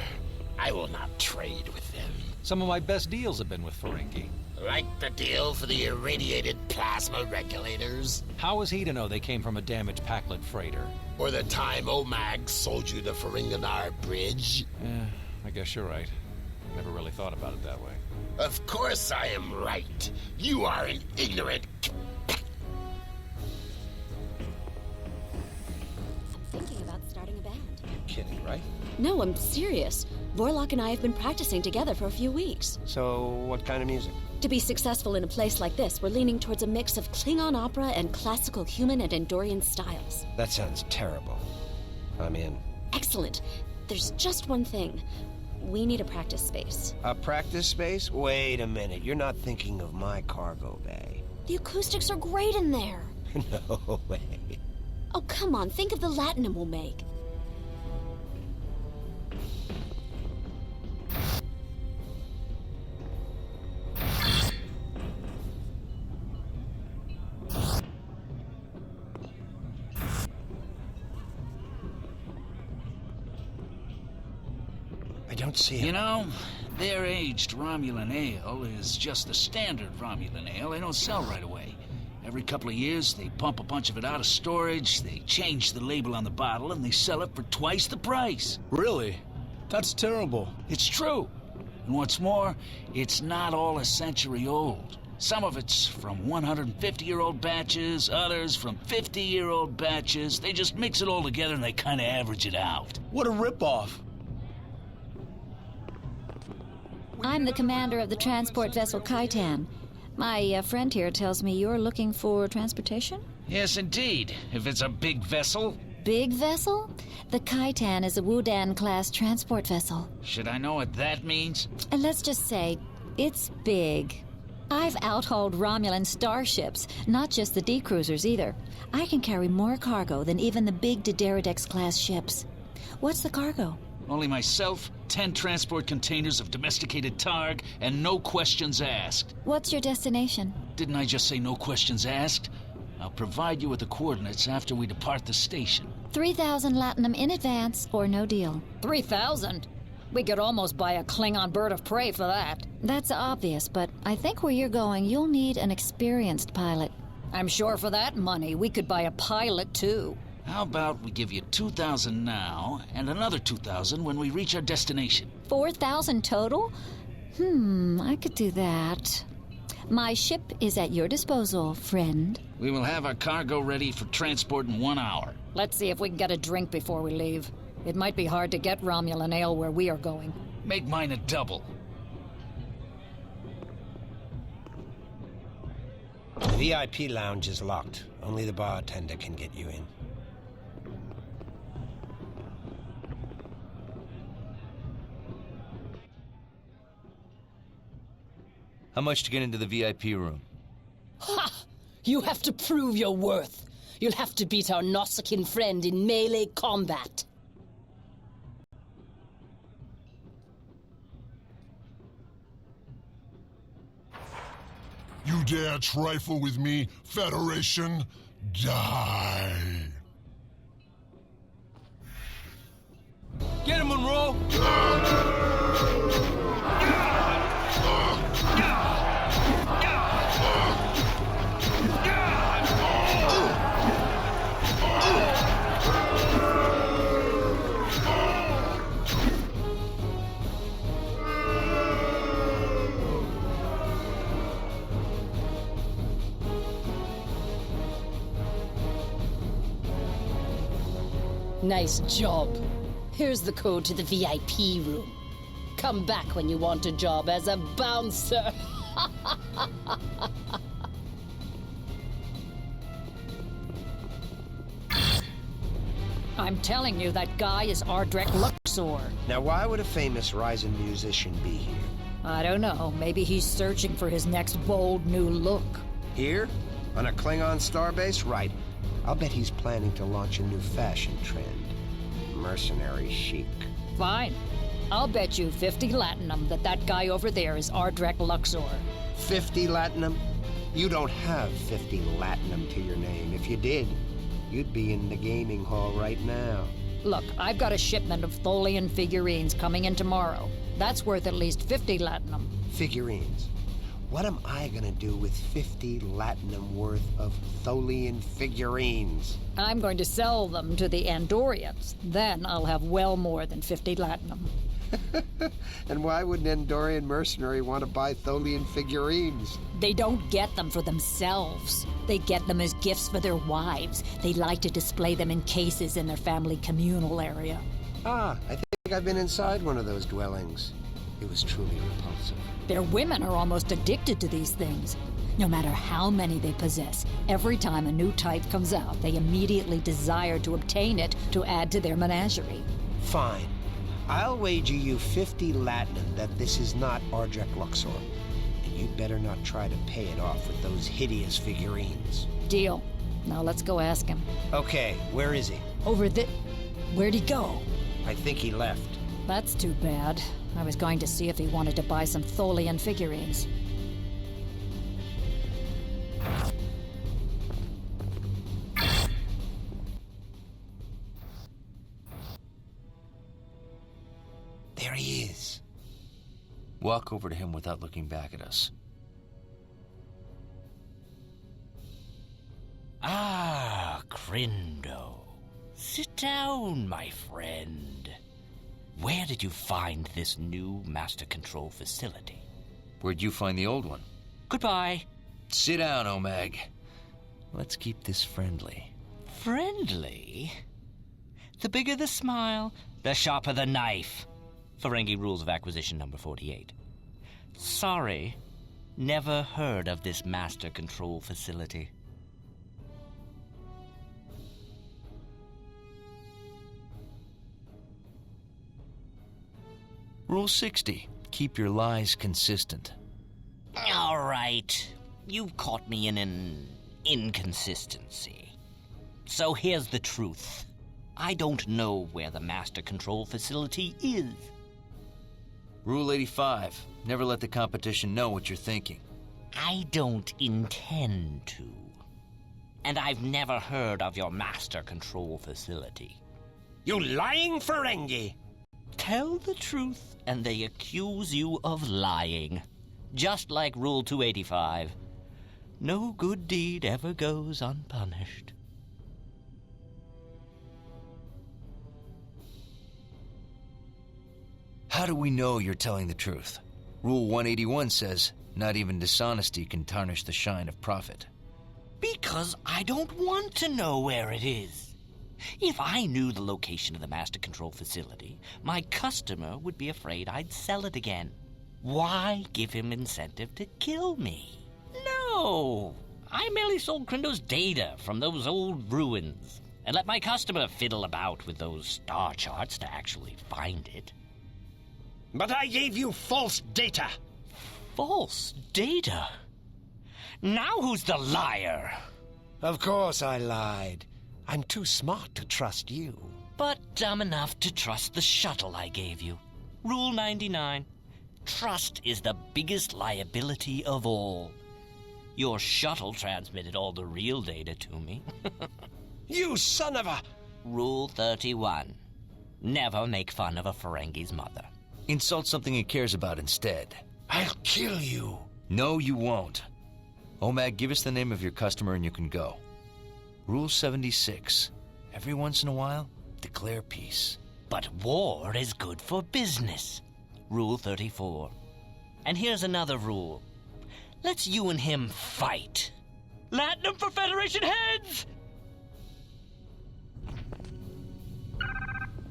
I will not trade with them.
Some of my best deals have been with Ferengi.
Like the deal for the irradiated plasma regulators?
How was he to know they came from a damaged Packlet freighter?
Or the time Omag sold you the Ferenginar bridge?
I guess you're right. Never really thought about it that way.
Of course I am right. You are an ignorant...
I'm thinking about starting a band.
You're kidding, right?
No, I'm serious. Vorlok and I have been practicing together for a few weeks.
So, what kind of music?
To be successful in a place like this, we're leaning towards a mix of Klingon opera and classical human and Andorian styles.
That sounds terrible. I'm in.
Excellent. There's just one thing. We need a practice space.
A practice space? Wait a minute. You're not thinking of my cargo bay.
The acoustics are great in there.
No way.
Oh, come on. Think of the latinum we'll make.
I don't see it.
You know, their aged Romulan ale is just the standard Romulan ale. They don't sell right away. Every couple of years, they pump a bunch of it out of storage, they change the label on the bottle, and they sell it for twice the price.
Really? That's terrible.
It's true. And what's more, it's not all a century old. Some of it's from 150-year-old batches, others from 50-year-old batches. They just mix it all together and they kind of average it out.
What a ripoff.
I'm the commander of the transport vessel Kaitan. My friend here tells me you're looking for transportation?
Yes, indeed. If it's a big vessel.
Big vessel? The Kaitan is a Wudan-class transport vessel.
Should I know what that means?
And let's just say, it's big. I've outhauled Romulan starships, not just the D-cruisers either. I can carry more cargo than even the big Dederidex-class ships. What's the cargo?
Only myself, 10 transport containers of domesticated targ, and no questions asked.
What's your destination?
Didn't I just say no questions asked? I'll provide you with the coordinates after we depart the station.
3,000 latinum in advance, or no deal.
3,000? We could almost buy a Klingon bird of prey for that.
That's obvious, but I think where you're going, you'll need an experienced pilot.
I'm sure for that money, we could buy a pilot, too.
How about we give you 2,000 now, and another 2,000 when we reach our destination?
4,000 total? I could do that. My ship is at your disposal, friend.
We will have our cargo ready for transport in 1 hour.
Let's see if we can get a drink before we leave. It might be hard to get Romulan ale where we are going.
Make mine a double.
The VIP lounge is locked. Only the bartender can get you in.
How much to get into the VIP room?
Ha! You have to prove your worth. You'll have to beat our Nausicaan friend in melee combat.
You dare trifle with me, Federation? Die!
Get him, Monroe!
Nice job. Here's the code to the VIP room. Come back when you want a job as a bouncer.
I'm telling you, that guy is Ardrek Lux.
Luxor.
Now, why would a famous rising musician be here?
I don't know. Maybe he's searching for his next bold new look.
Here? On a Klingon starbase? Right. I'll bet he's planning to launch a new fashion trend. Mercenary chic.
Fine. I'll bet you 50 Latinum that guy over there is Ardrek Luxor.
50 Latinum? You don't have 50 Latinum to your name. If you did, you'd be in the gaming hall right now.
Look, I've got a shipment of Tholian figurines coming in tomorrow. That's worth at least 50 Latinum.
Figurines? What am I gonna do with 50 Latinum worth of Tholian figurines?
I'm going to sell them to the Andorians. Then I'll have well more than 50 Latinum.
And why would an Andorian mercenary want to buy Tholian figurines?
They don't get them for themselves. They get them as gifts for their wives. They like to display them in cases in their family communal area.
Ah, I think I've been inside one of those dwellings. It was truly repulsive.
Their women are almost addicted to these things. No matter how many they possess, every time a new type comes out, they immediately desire to obtain it to add to their menagerie.
Fine. I'll wager you 50 Latinum that this is not Ardrek Luxor. And you'd better not try to pay it off with those hideous figurines.
Deal. Now let's go ask him.
Okay, where is he?
Over the... Where'd he go?
I think he left.
That's too bad. I was going to see if he wanted to buy some Tholian figurines.
There he is.
Walk over to him without looking back at us.
Ah, Crindo. Sit down, my friend. Where did you find this new master control facility?
Where'd you find the old one?
Goodbye.
Sit down, Omag. Let's keep this friendly.
Friendly? The bigger the smile, the sharper the knife. Ferengi Rules of Acquisition number 48. Sorry, never heard of this master control facility.
Rule 60. Keep your lies consistent.
All right. You caught me in an inconsistency. So here's the truth. I don't know where the master control facility is.
Rule 85. Never let the competition know what you're thinking.
I don't intend to. And I've never heard of your master control facility.
You lying Ferengi!
Tell the truth, and they accuse you of lying. Just like Rule 285. No good deed ever goes unpunished.
How do we know you're telling the truth? Rule 181 says, not even dishonesty can tarnish the shine of profit.
Because I don't want to know where it is. If I knew the location of the master control facility, my customer would be afraid I'd sell it again. Why give him incentive to kill me? No! I merely sold Crindo's data from those old ruins, and let my customer fiddle about with those star charts to actually find it.
But I gave you false data!
False data? Now who's the liar?
Of course I lied. I'm too smart to trust you.
But dumb enough to trust the shuttle I gave you. Rule 99. Trust is the biggest liability of all. Your shuttle transmitted all the real data to me.
You son of a...
Rule 31. Never make fun of a Ferengi's mother.
Insult something he cares about instead.
I'll kill you.
No, you won't. Omag, give us the name of your customer and you can go. Rule 76. Every once in a while, declare peace.
But war is good for business. Rule 34. And here's another rule. Let's you and him fight. Latinum for Federation heads!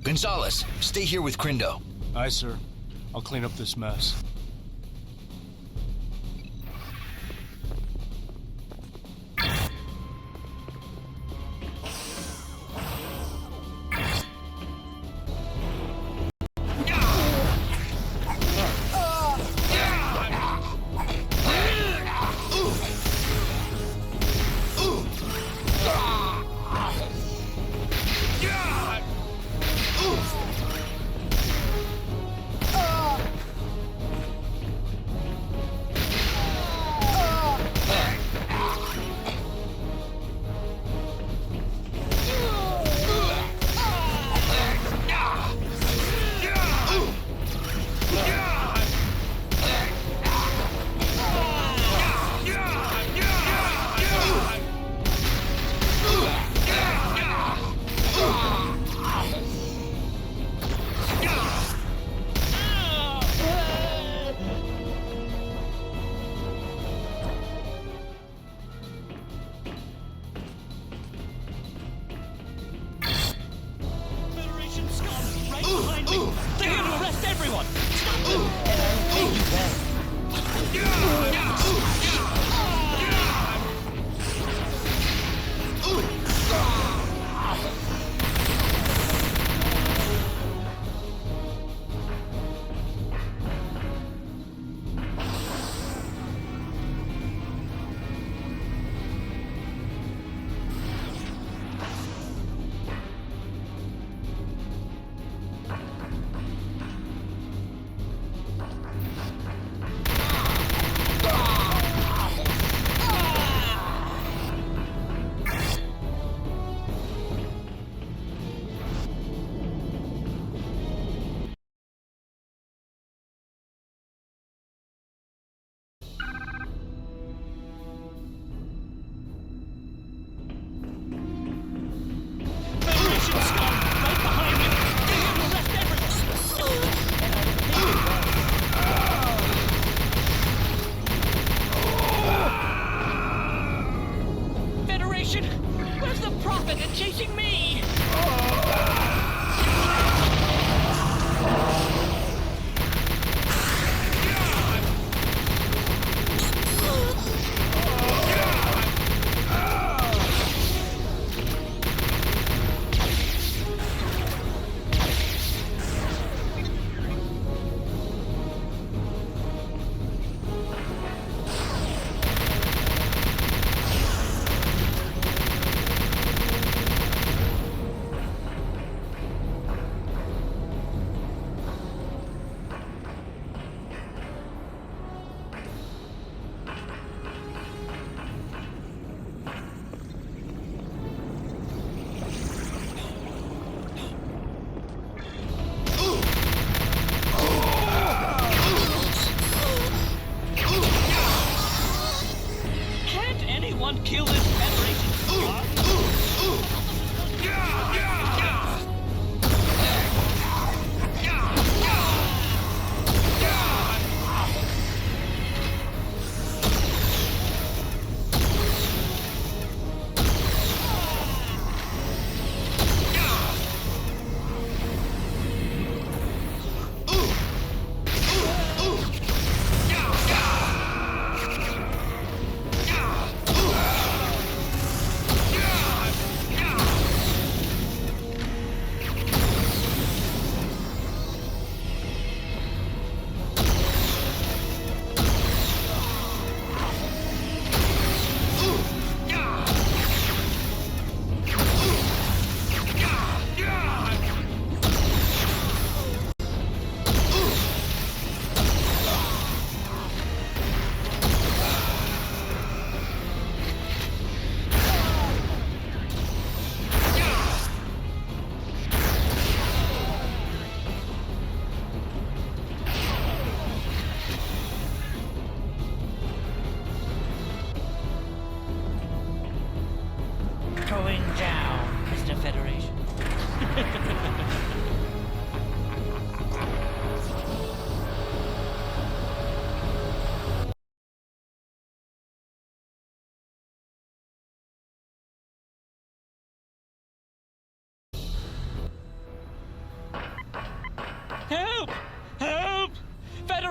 Gonzalez, stay here with Crindo.
Aye, sir. I'll clean up this mess.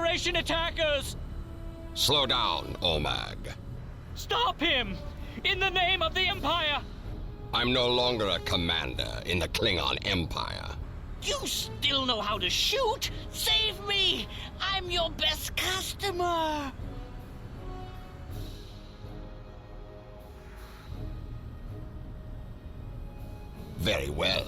Federation attackers!
Slow down, Omag.
Stop him! In the name of the Empire!
I'm no longer a commander in the Klingon Empire.
You still know how to shoot? Save me! I'm your best customer!
Very well.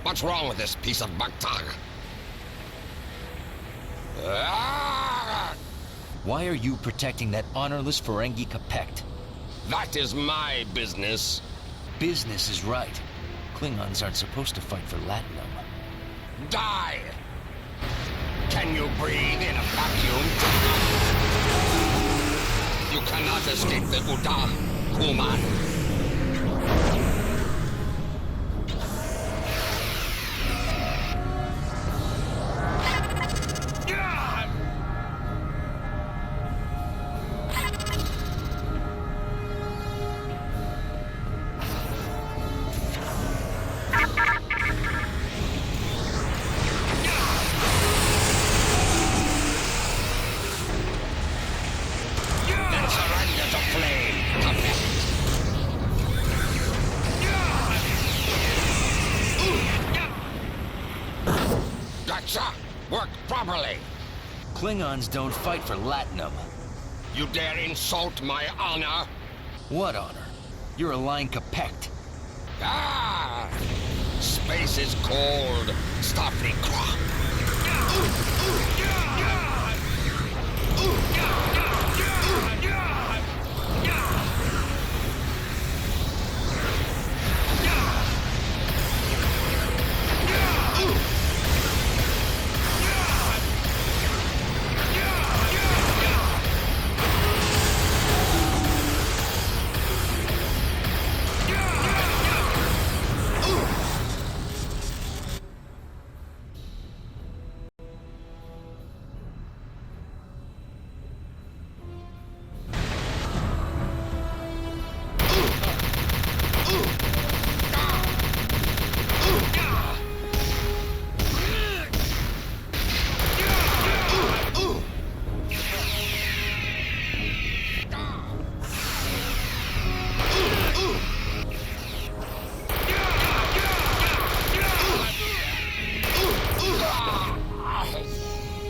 What's wrong with this piece of Baktag?
Why are you protecting that honorless Ferengi Capect?
That is my business.
Business is right. Klingons aren't supposed to fight for Latinum.
Die! Can you breathe in a vacuum? You cannot escape the Uda, human. Work properly.
Klingons don't fight for Latinum.
You dare insult my honor?
What honor? You're a line Capect.
Ah! Space is cold. Starfleet crop.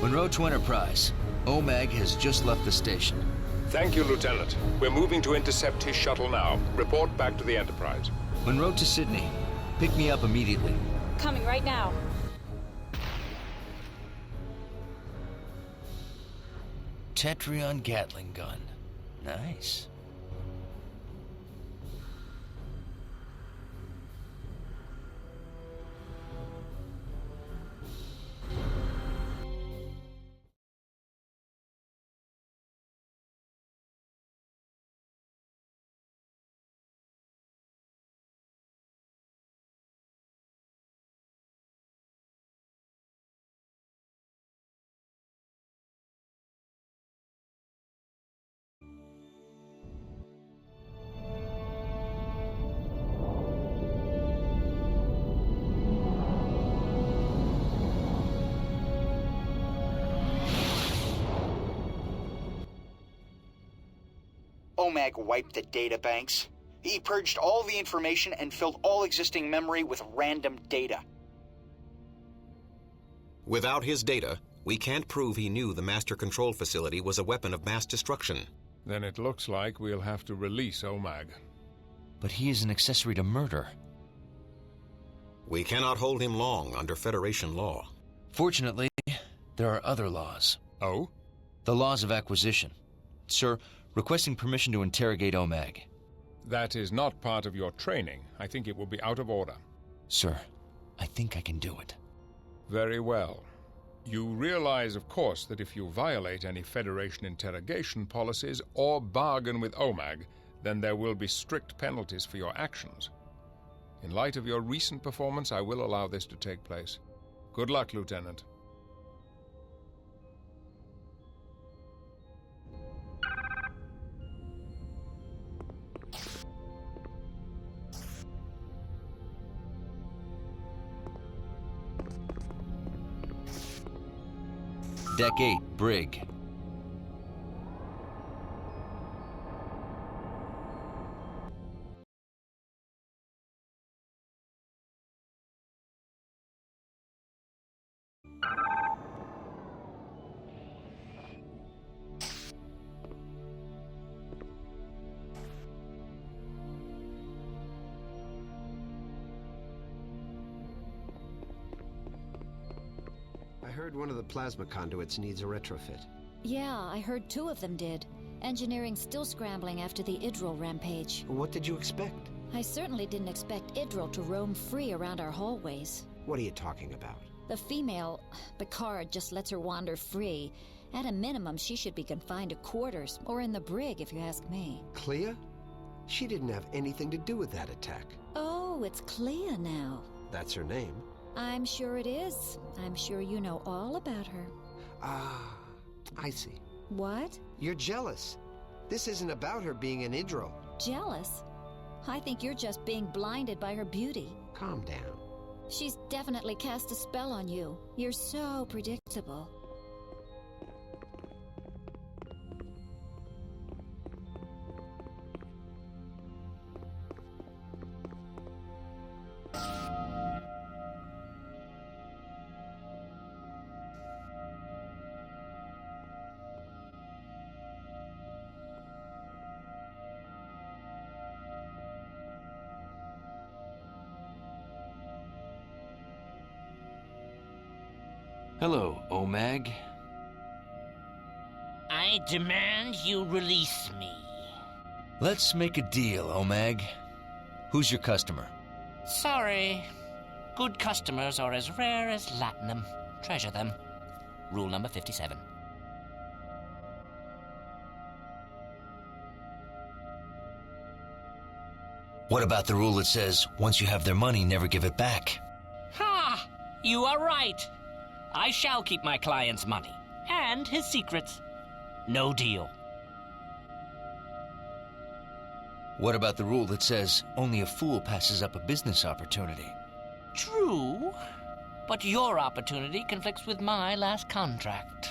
Monroe to Enterprise. OMAG has just left the station.
Thank you, Lieutenant. We're moving to intercept his shuttle now. Report back to the Enterprise.
Monroe to Sydney. Pick me up immediately.
Coming right now.
Tetrion Gatling gun. Nice.
OMAG wiped the databanks. He purged all the information and filled all existing memory with random data.
Without his data, We can't prove he knew the master control facility was a weapon of mass destruction.
Then it looks like we'll have to release Omag.
But he is an accessory to murder.
We cannot hold him long under Federation law.
Fortunately, there are other laws.
Oh?
The laws of acquisition. Sir, requesting permission to interrogate Omag.
That is not part of your training. I think it will be out of order.
Sir, I think I can do it.
Very well. You realize, of course, that if you violate any Federation interrogation policies or bargain with Omag, then there will be strict penalties for your actions. In light of your recent performance, I will allow this to take place. Good luck, Lieutenant.
Deck 8, Brig.
I heard one of the plasma conduits needs a retrofit.
Yeah, I heard 2 of them did. Engineering's still scrambling after the Idril rampage.
What did you expect?
I certainly didn't expect Idril to roam free around our hallways.
What are you talking about?
The female, Picard, just lets her wander free. At a minimum, she should be confined to quarters, or in the brig, if you ask me.
Clea? She didn't have anything to do with that attack.
Oh, it's Clea now.
That's her name.
I'm sure it is. I'm sure you know all about her.
Ah, I see.
What?
You're jealous. This isn't about her being an Idril.
Jealous? I think you're just being blinded by her beauty.
Calm down.
She's definitely cast a spell on you. You're so predictable.
Hello, Omag.
I demand you release me.
Let's make a deal, Omag. Who's your customer?
Sorry. Good customers are as rare as latinum. Treasure them. Rule number 57.
What about the rule that says, once you have their money, never give it back?
Ha! You are right. I shall keep my client's money. And his secrets. No deal.
What about the rule that says, only a fool passes up a business opportunity?
True. But your opportunity conflicts with my last contract.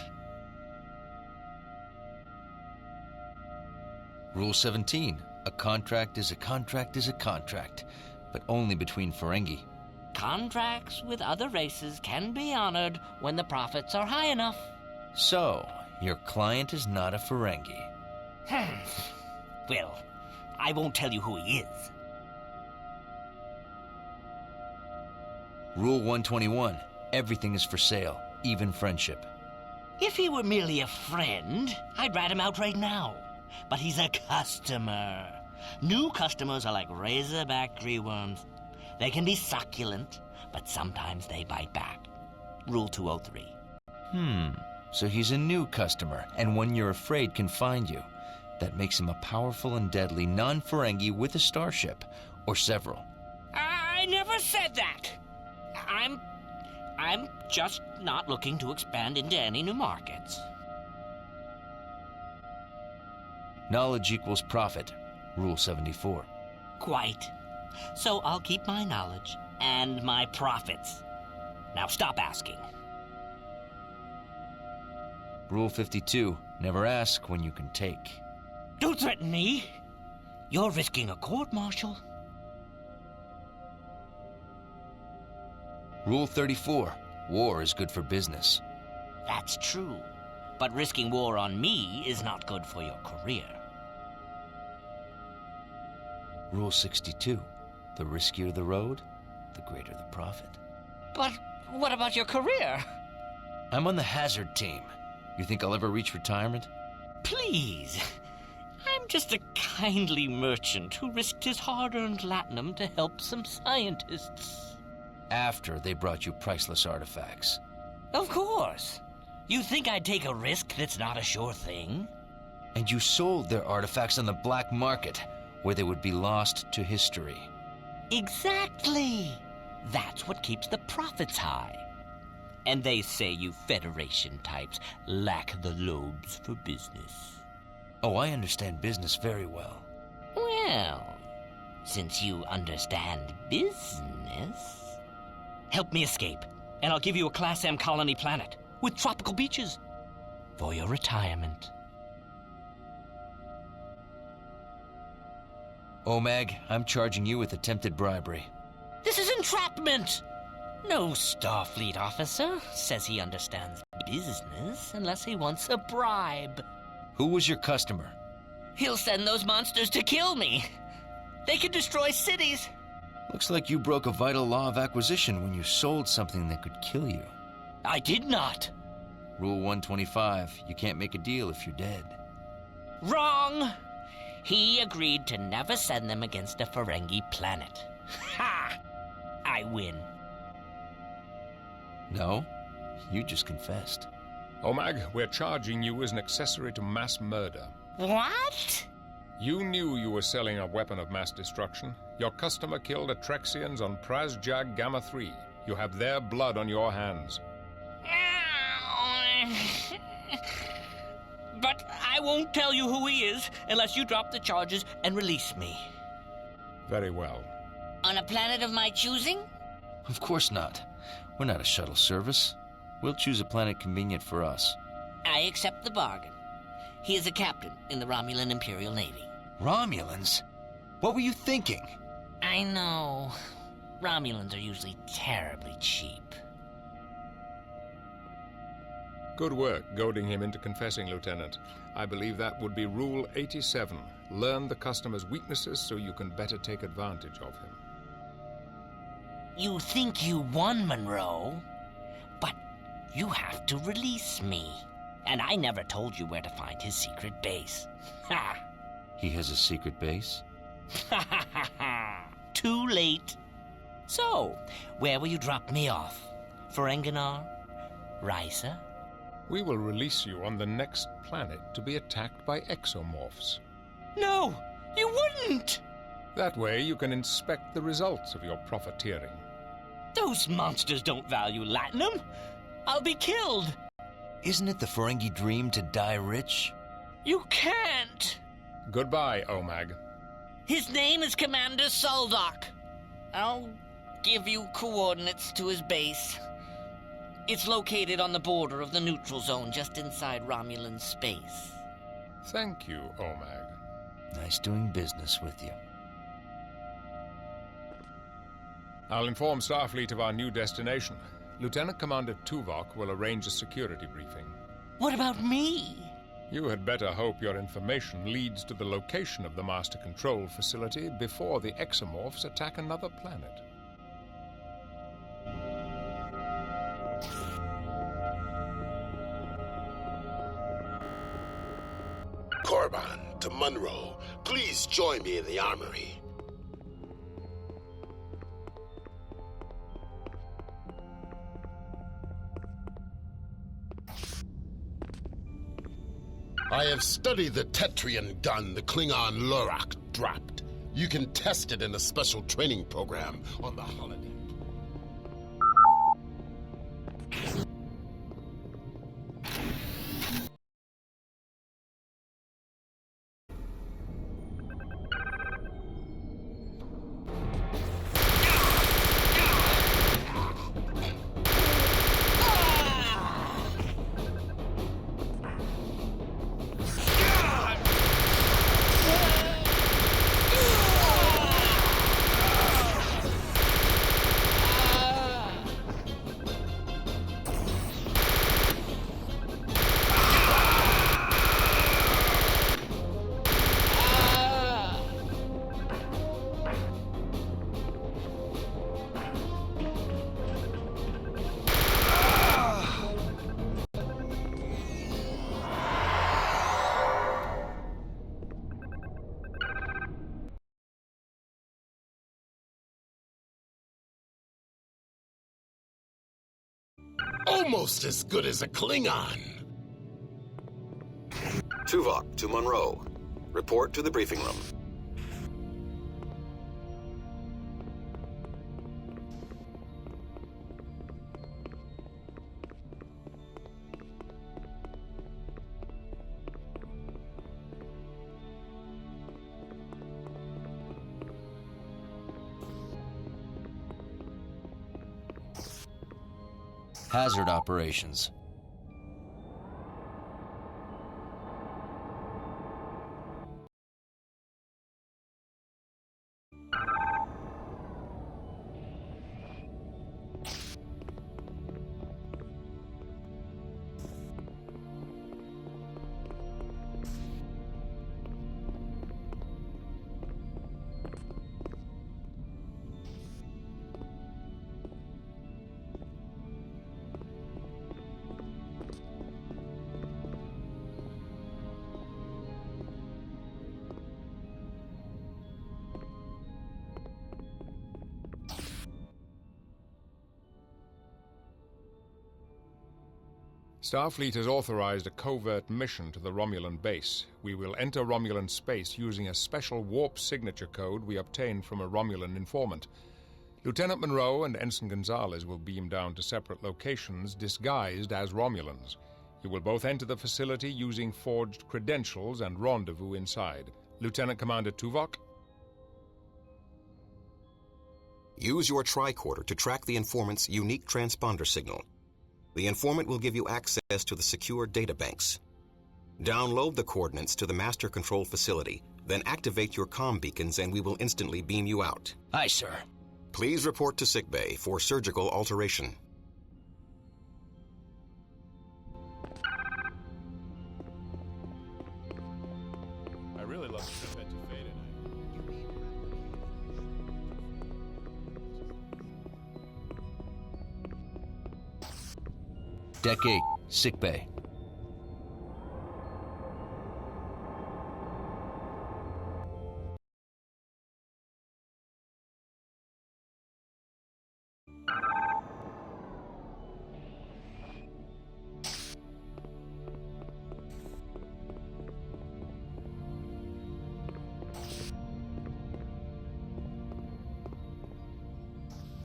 Rule 17. A contract is a contract is a contract, but only between Ferengi.
Contracts with other races can be honored when the profits are high enough.
So, your client is not a Ferengi.
Well, I won't tell you who he is.
Rule 121. Everything is for sale, even friendship.
If he were merely a friend, I'd rat him out right now. But he's a customer. New customers are like razorback greenworms. They can be succulent, but sometimes they bite back. Rule 203.
So he's a new customer, and one you're afraid can find you. That makes him a powerful and deadly non-Ferengi with a starship, or several.
I never said that. I'm just not looking to expand into any new markets.
Knowledge equals profit. Rule 74.
Quite. So I'll keep my knowledge and my profits. Now stop asking.
Rule 52. Never ask when you can take.
Don't threaten me. You're risking a court-martial.
Rule 34. War is good for business.
That's true. But risking war on me is not good for your career.
Rule 62. The riskier the road, the greater the profit.
But what about your career?
I'm on the hazard team. You think I'll ever reach retirement?
Please. I'm just a kindly merchant who risked his hard-earned latinum to help some scientists.
After they brought you priceless artifacts.
Of course. You think I'd take a risk that's not a sure thing?
And you sold their artifacts on the black market, where they would be lost to history.
Exactly. That's what keeps the profits high. And they say you Federation types lack the lobes for business.
Oh, I understand business very well.
Well, since you understand business, help me escape, and I'll give you a Class M colony planet with tropical beaches for your retirement.
OMAG, I'm charging you with attempted bribery.
This is entrapment! No Starfleet officer says he understands business unless he wants a bribe.
Who was your customer?
He'll send those monsters to kill me. They can destroy cities.
Looks like you broke a vital law of acquisition when you sold something that could kill you.
I did not.
Rule 125, you can't make a deal if you're dead.
Wrong! He agreed to never send them against a Ferengi planet. Ha! I win.
No, you just confessed.
OMAG, we're charging you as an accessory to mass murder.
What?
You knew you were selling a weapon of mass destruction. Your customer killed Atrexians on Prasjag Gamma 3. You have their blood on your hands.
But I won't tell you who he is unless you drop the charges and release me.
Very well.
On a planet of my choosing?
Of course not. We're not a shuttle service. We'll choose a planet convenient for us.
I accept the bargain. He is a captain in the Romulan Imperial Navy.
Romulans? What were you thinking?
I know. Romulans are usually terribly cheap.
Good work goading him into confessing, Lieutenant. I believe that would be Rule 87. Learn the customer's weaknesses so you can better take advantage of him.
You think you won, Monroe, but you have to release me. And I never told you where to find his secret base. Ha!
He has a secret base?
Ha ha ha ha! Too late. So, where will you drop me off? Ferenginar? Risa?
We will release you on the next planet to be attacked by exomorphs.
No! You wouldn't!
That way you can inspect the results of your profiteering.
Those monsters don't value latinum. I'll be killed.
Isn't it the Ferengi dream to die rich?
You can't.
Goodbye, OMAG.
His name is Commander Soldock. I'll give you coordinates to his base. It's located on the border of the neutral zone, just inside Romulan space.
Thank you, OMAG.
Nice doing business with you.
I'll inform Starfleet of our new destination. Lieutenant Commander Tuvok will arrange a security briefing.
What about me?
You had better hope your information leads to the location of the Master Control Facility before the exomorphs attack another planet.
Korban to Monroe, please join me in the armory. I have studied the Tetrian gun the Klingon Lorak dropped. You can test it in a special training program on the holodeck. almost as good as a Klingon.
Tuvok to Monroe. Report to the briefing room.
Hazard operations.
Starfleet has authorized a covert mission to the Romulan base. We will enter Romulan space using a special warp signature code we obtained from a Romulan informant. Lieutenant Monroe and Ensign Gonzalez will beam down to separate locations disguised as Romulans. You will both enter the facility using forged credentials and rendezvous inside. Lieutenant Commander Tuvok?
Use your tricorder to track the informant's unique transponder signal. The informant will give you access to the secure databanks. Download the coordinates to the master control facility, then activate your comm beacons and we will instantly beam you out.
Aye, sir.
Please report to sickbay for surgical alteration.
I really love the trip into Fate
Deck 8, sickbay.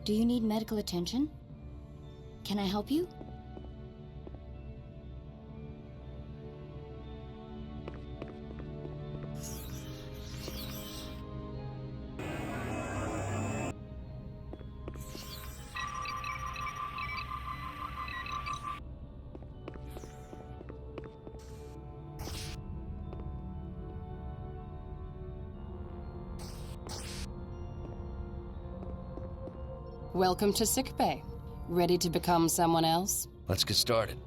Do you need medical attention? Can I help you?
Welcome to sickbay. Ready to become someone else?
Let's get started.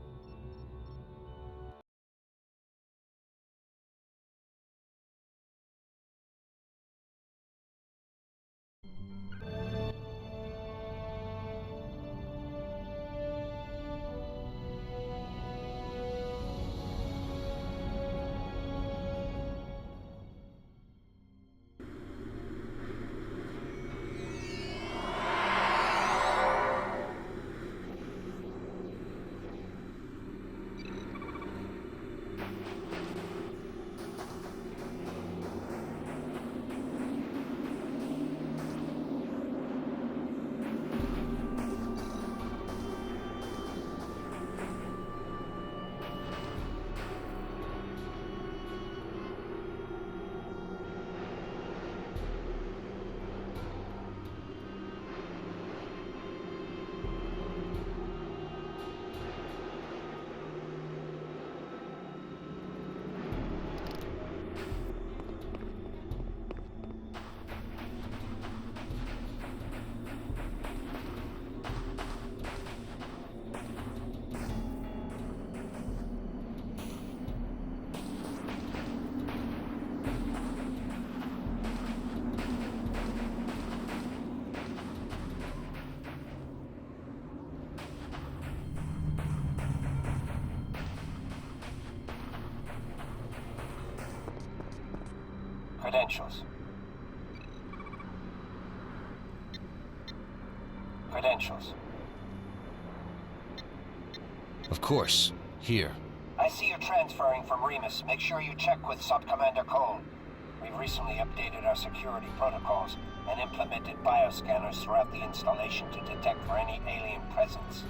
Credentials. Credentials.
Of course. Here.
I see you're transferring from Remus. Make sure you check with Sub-Commander Cole. We've recently updated our security protocols and implemented bioscanners throughout the installation to detect for any alien presence.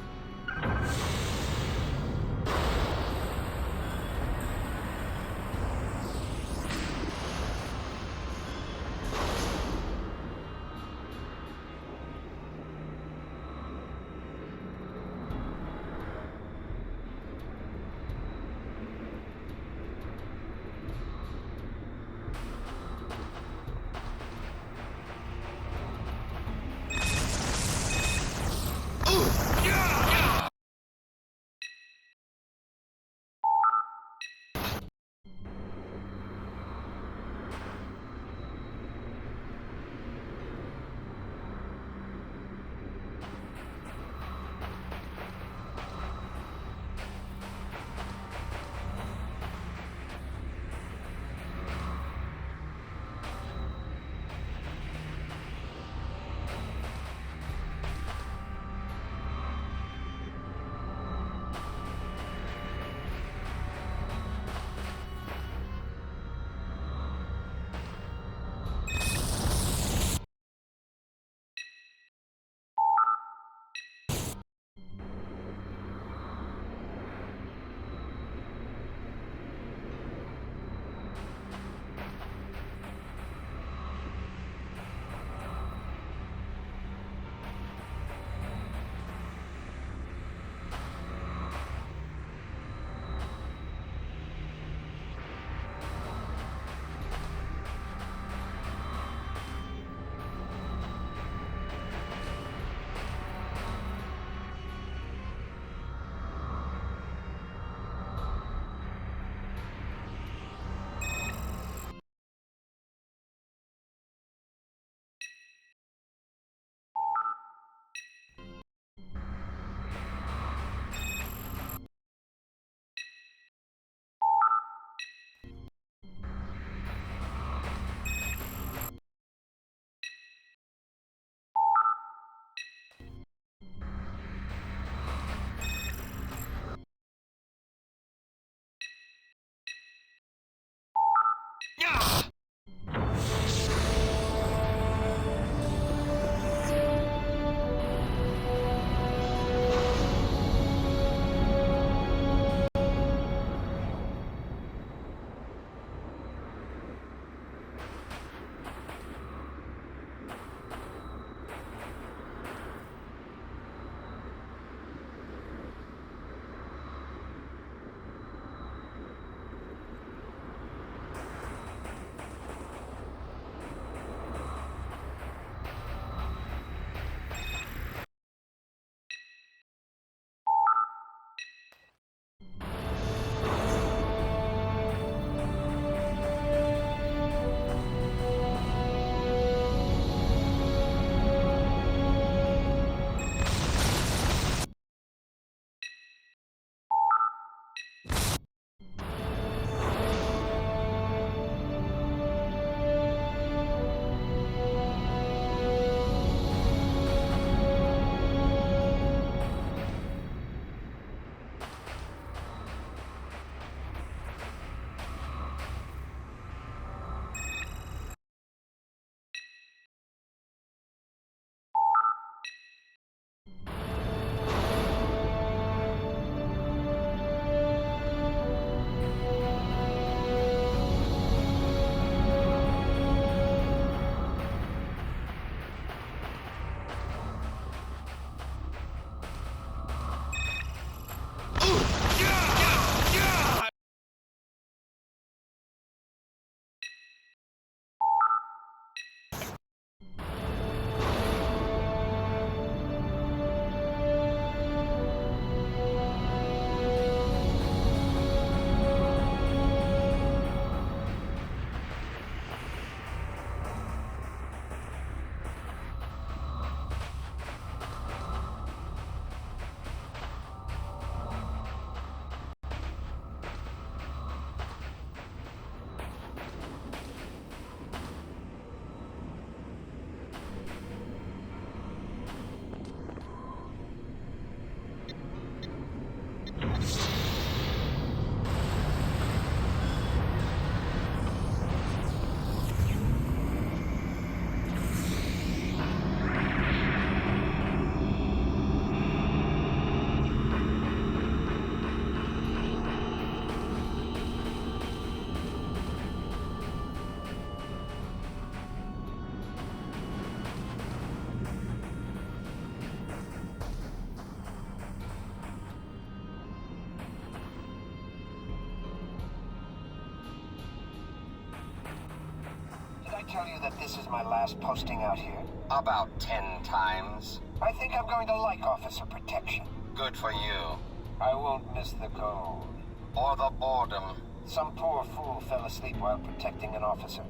I tell you that this is my last posting out here?
About 10 times.
I think I'm going to like officer protection.
Good for you.
I won't miss the cold.
Or the boredom.
Some poor fool fell asleep while protecting an officer.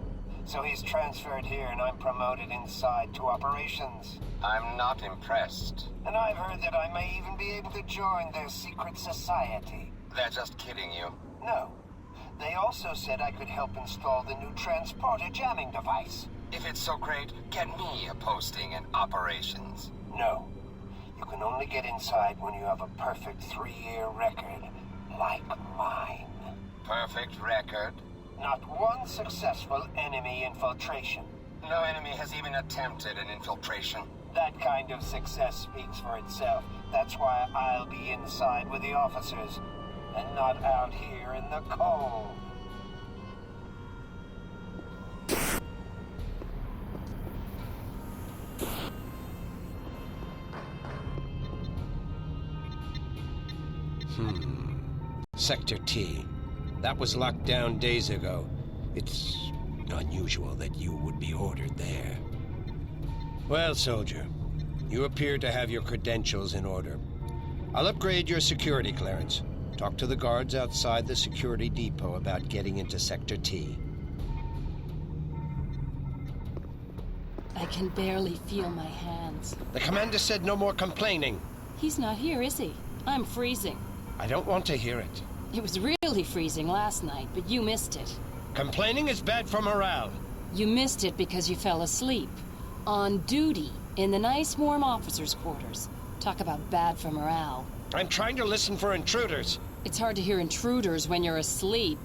So he's transferred here and I'm promoted inside to operations.
I'm not impressed.
And I've heard that I may even be able to join their secret society.
They're just kidding you.
No. They also said I could help install the new transporter jamming device.
If it's so great, get me a posting in operations.
No. You can only get inside when you have a perfect 3-year record, like mine.
Perfect record?
Not one successful enemy infiltration.
No enemy has even attempted an infiltration.
That kind of success speaks for itself. That's why I'll be inside with the officers, and not out here in the cold. Sector T. That was locked down days ago. It's unusual that you would be ordered there. Well, soldier, you appear to have your credentials in order. I'll upgrade your security clearance. Talk to the guards outside the security depot about getting into Sector T.
I can barely feel my hands.
The commander said no more complaining.
He's not here, is he? I'm freezing.
I don't want to hear it.
It was really freezing last night, but you missed it.
Complaining is bad for morale.
You missed it because you fell asleep. On duty, in the nice warm officers' quarters. Talk about bad for morale.
I'm trying to listen for intruders.
It's hard to hear intruders when you're asleep.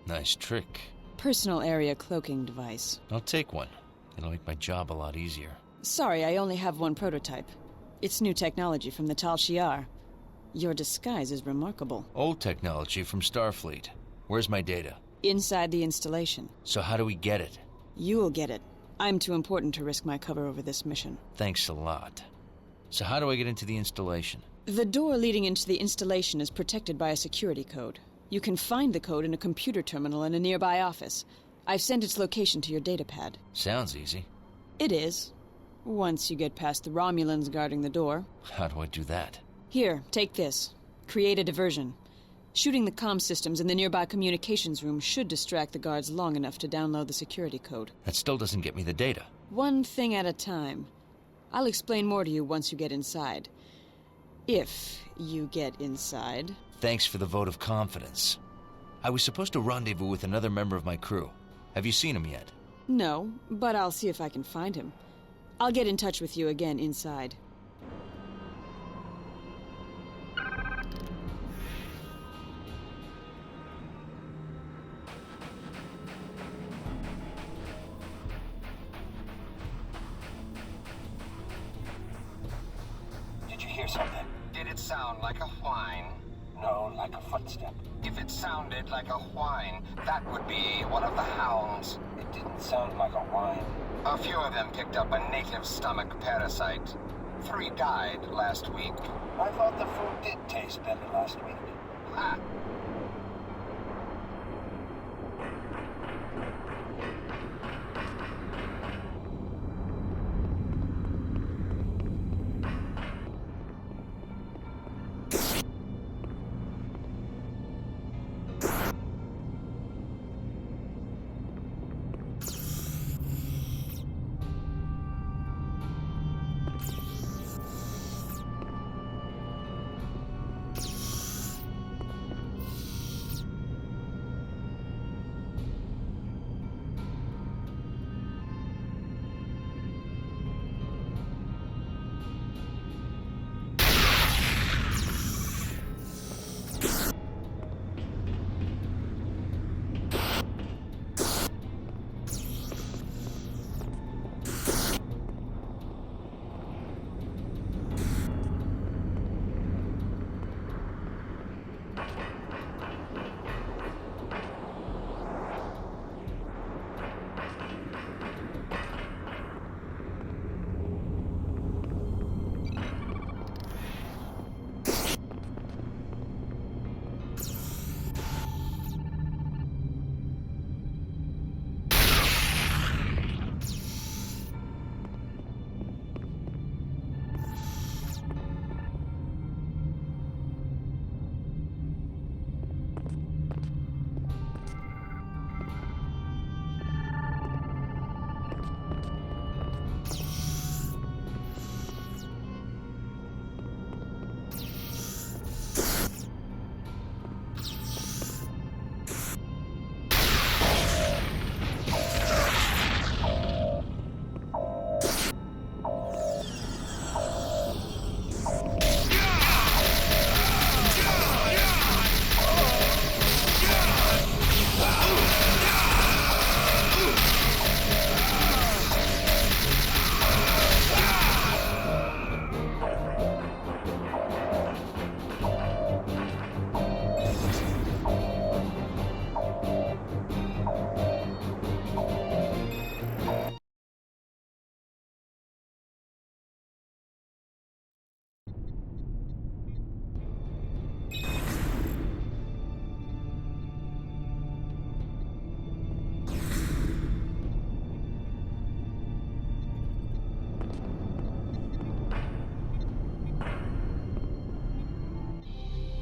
Nice trick.
Personal area cloaking device.
I'll take one. It'll make my job a lot easier.
Sorry, I only have one prototype. It's new technology from the Tal Shiar. Your disguise is remarkable.
Old technology from Starfleet. Where's my data?
Inside the installation.
So how do we get it?
You'll get it. I'm too important to risk my cover over this mission.
Thanks a lot. So how do I get into the installation?
The door leading into the installation is protected by a security code. You can find the code in a computer terminal in a nearby office. I've sent its location to your datapad.
Sounds easy.
It is. Once you get past the Romulans guarding the door.
How do I do that?
Here, take this. Create a diversion. Shooting the comm systems in the nearby communications room should distract the guards long enough to download the security code.
That still doesn't get me the data.
One thing at a time. I'll explain more to you once you get inside. If you get inside.
Thanks for the vote of confidence. I was supposed to rendezvous with another member of my crew. Have you seen him yet?
No, but I'll see if I can find him. I'll get in touch with you again inside.
Did you hear something?
Did it sound like a whine?
No, like a footstep. If it sounded like a whine, that would be one of the hounds. It didn't sound like a whine. A few of them picked up a native stomach parasite. 3 died last week. I thought the food did taste better last week. Ha!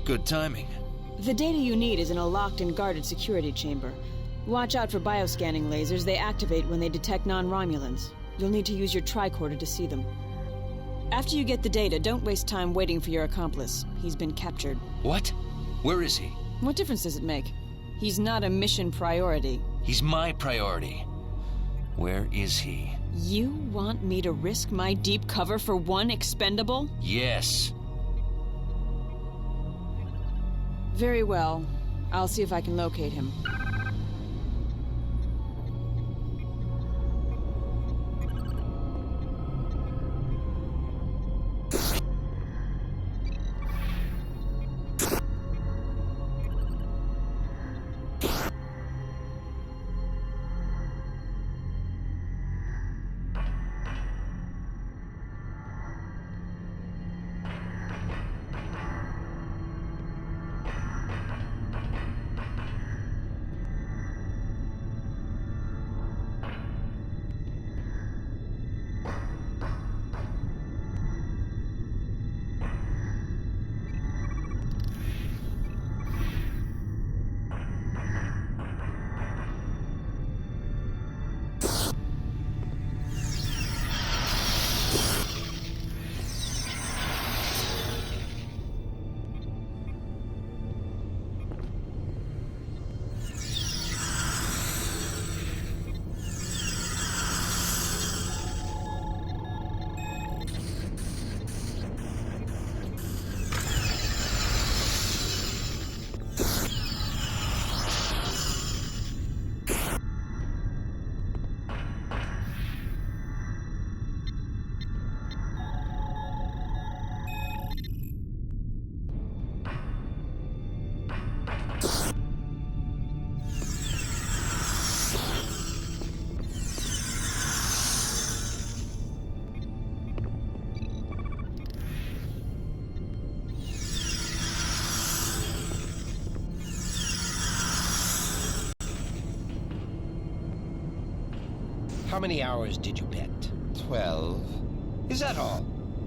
Good timing.
The data you need is in a locked and guarded security chamber. Watch out for bioscanning lasers. They activate when they detect non-Romulans. You'll need to use your tricorder to see them. After you get the data, don't waste time waiting for your accomplice. He's been captured.
What? Where is he?
What difference does it make? He's not a mission priority.
He's my priority. Where is he?
You want me to risk my deep cover for one expendable?
Yes.
Very well. I'll see if I can locate him.
How many hours did you bet?
12.
Is that all?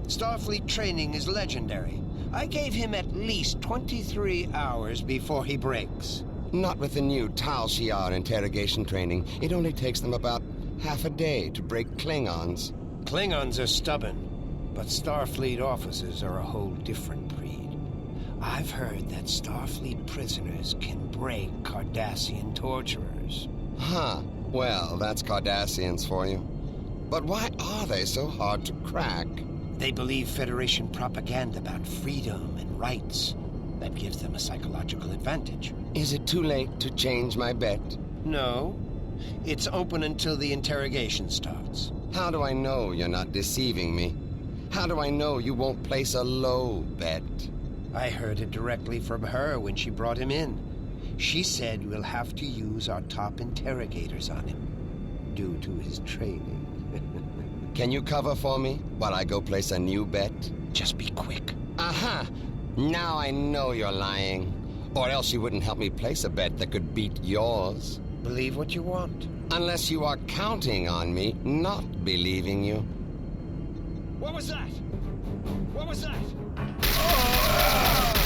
Starfleet training is legendary. I gave him at least 23 hours before he breaks.
Not with the new Tal Shiar interrogation training. It only takes them about half a day to break Klingons.
Klingons are stubborn, but Starfleet officers are a whole different breed. I've heard that Starfleet prisoners can break Cardassian torturers.
Huh. Well, that's Cardassians for you. But why are they so hard to crack?
They believe Federation propaganda about freedom and rights. That gives them a psychological advantage.
Is it too late to change my bet?
No. It's open until the interrogation starts.
How do I know you're not deceiving me? How do I know you won't place a low bet?
I heard it directly from her when she brought him in. She said we'll have to use our top interrogators on him, due to his training.
Can you cover for me while I go place a new bet?
Just be quick.
Aha! Now I know you're lying. Or else you wouldn't help me place a bet that could beat yours.
Believe what you want.
Unless you are counting on me not believing you.
What was that? What was that? Oh!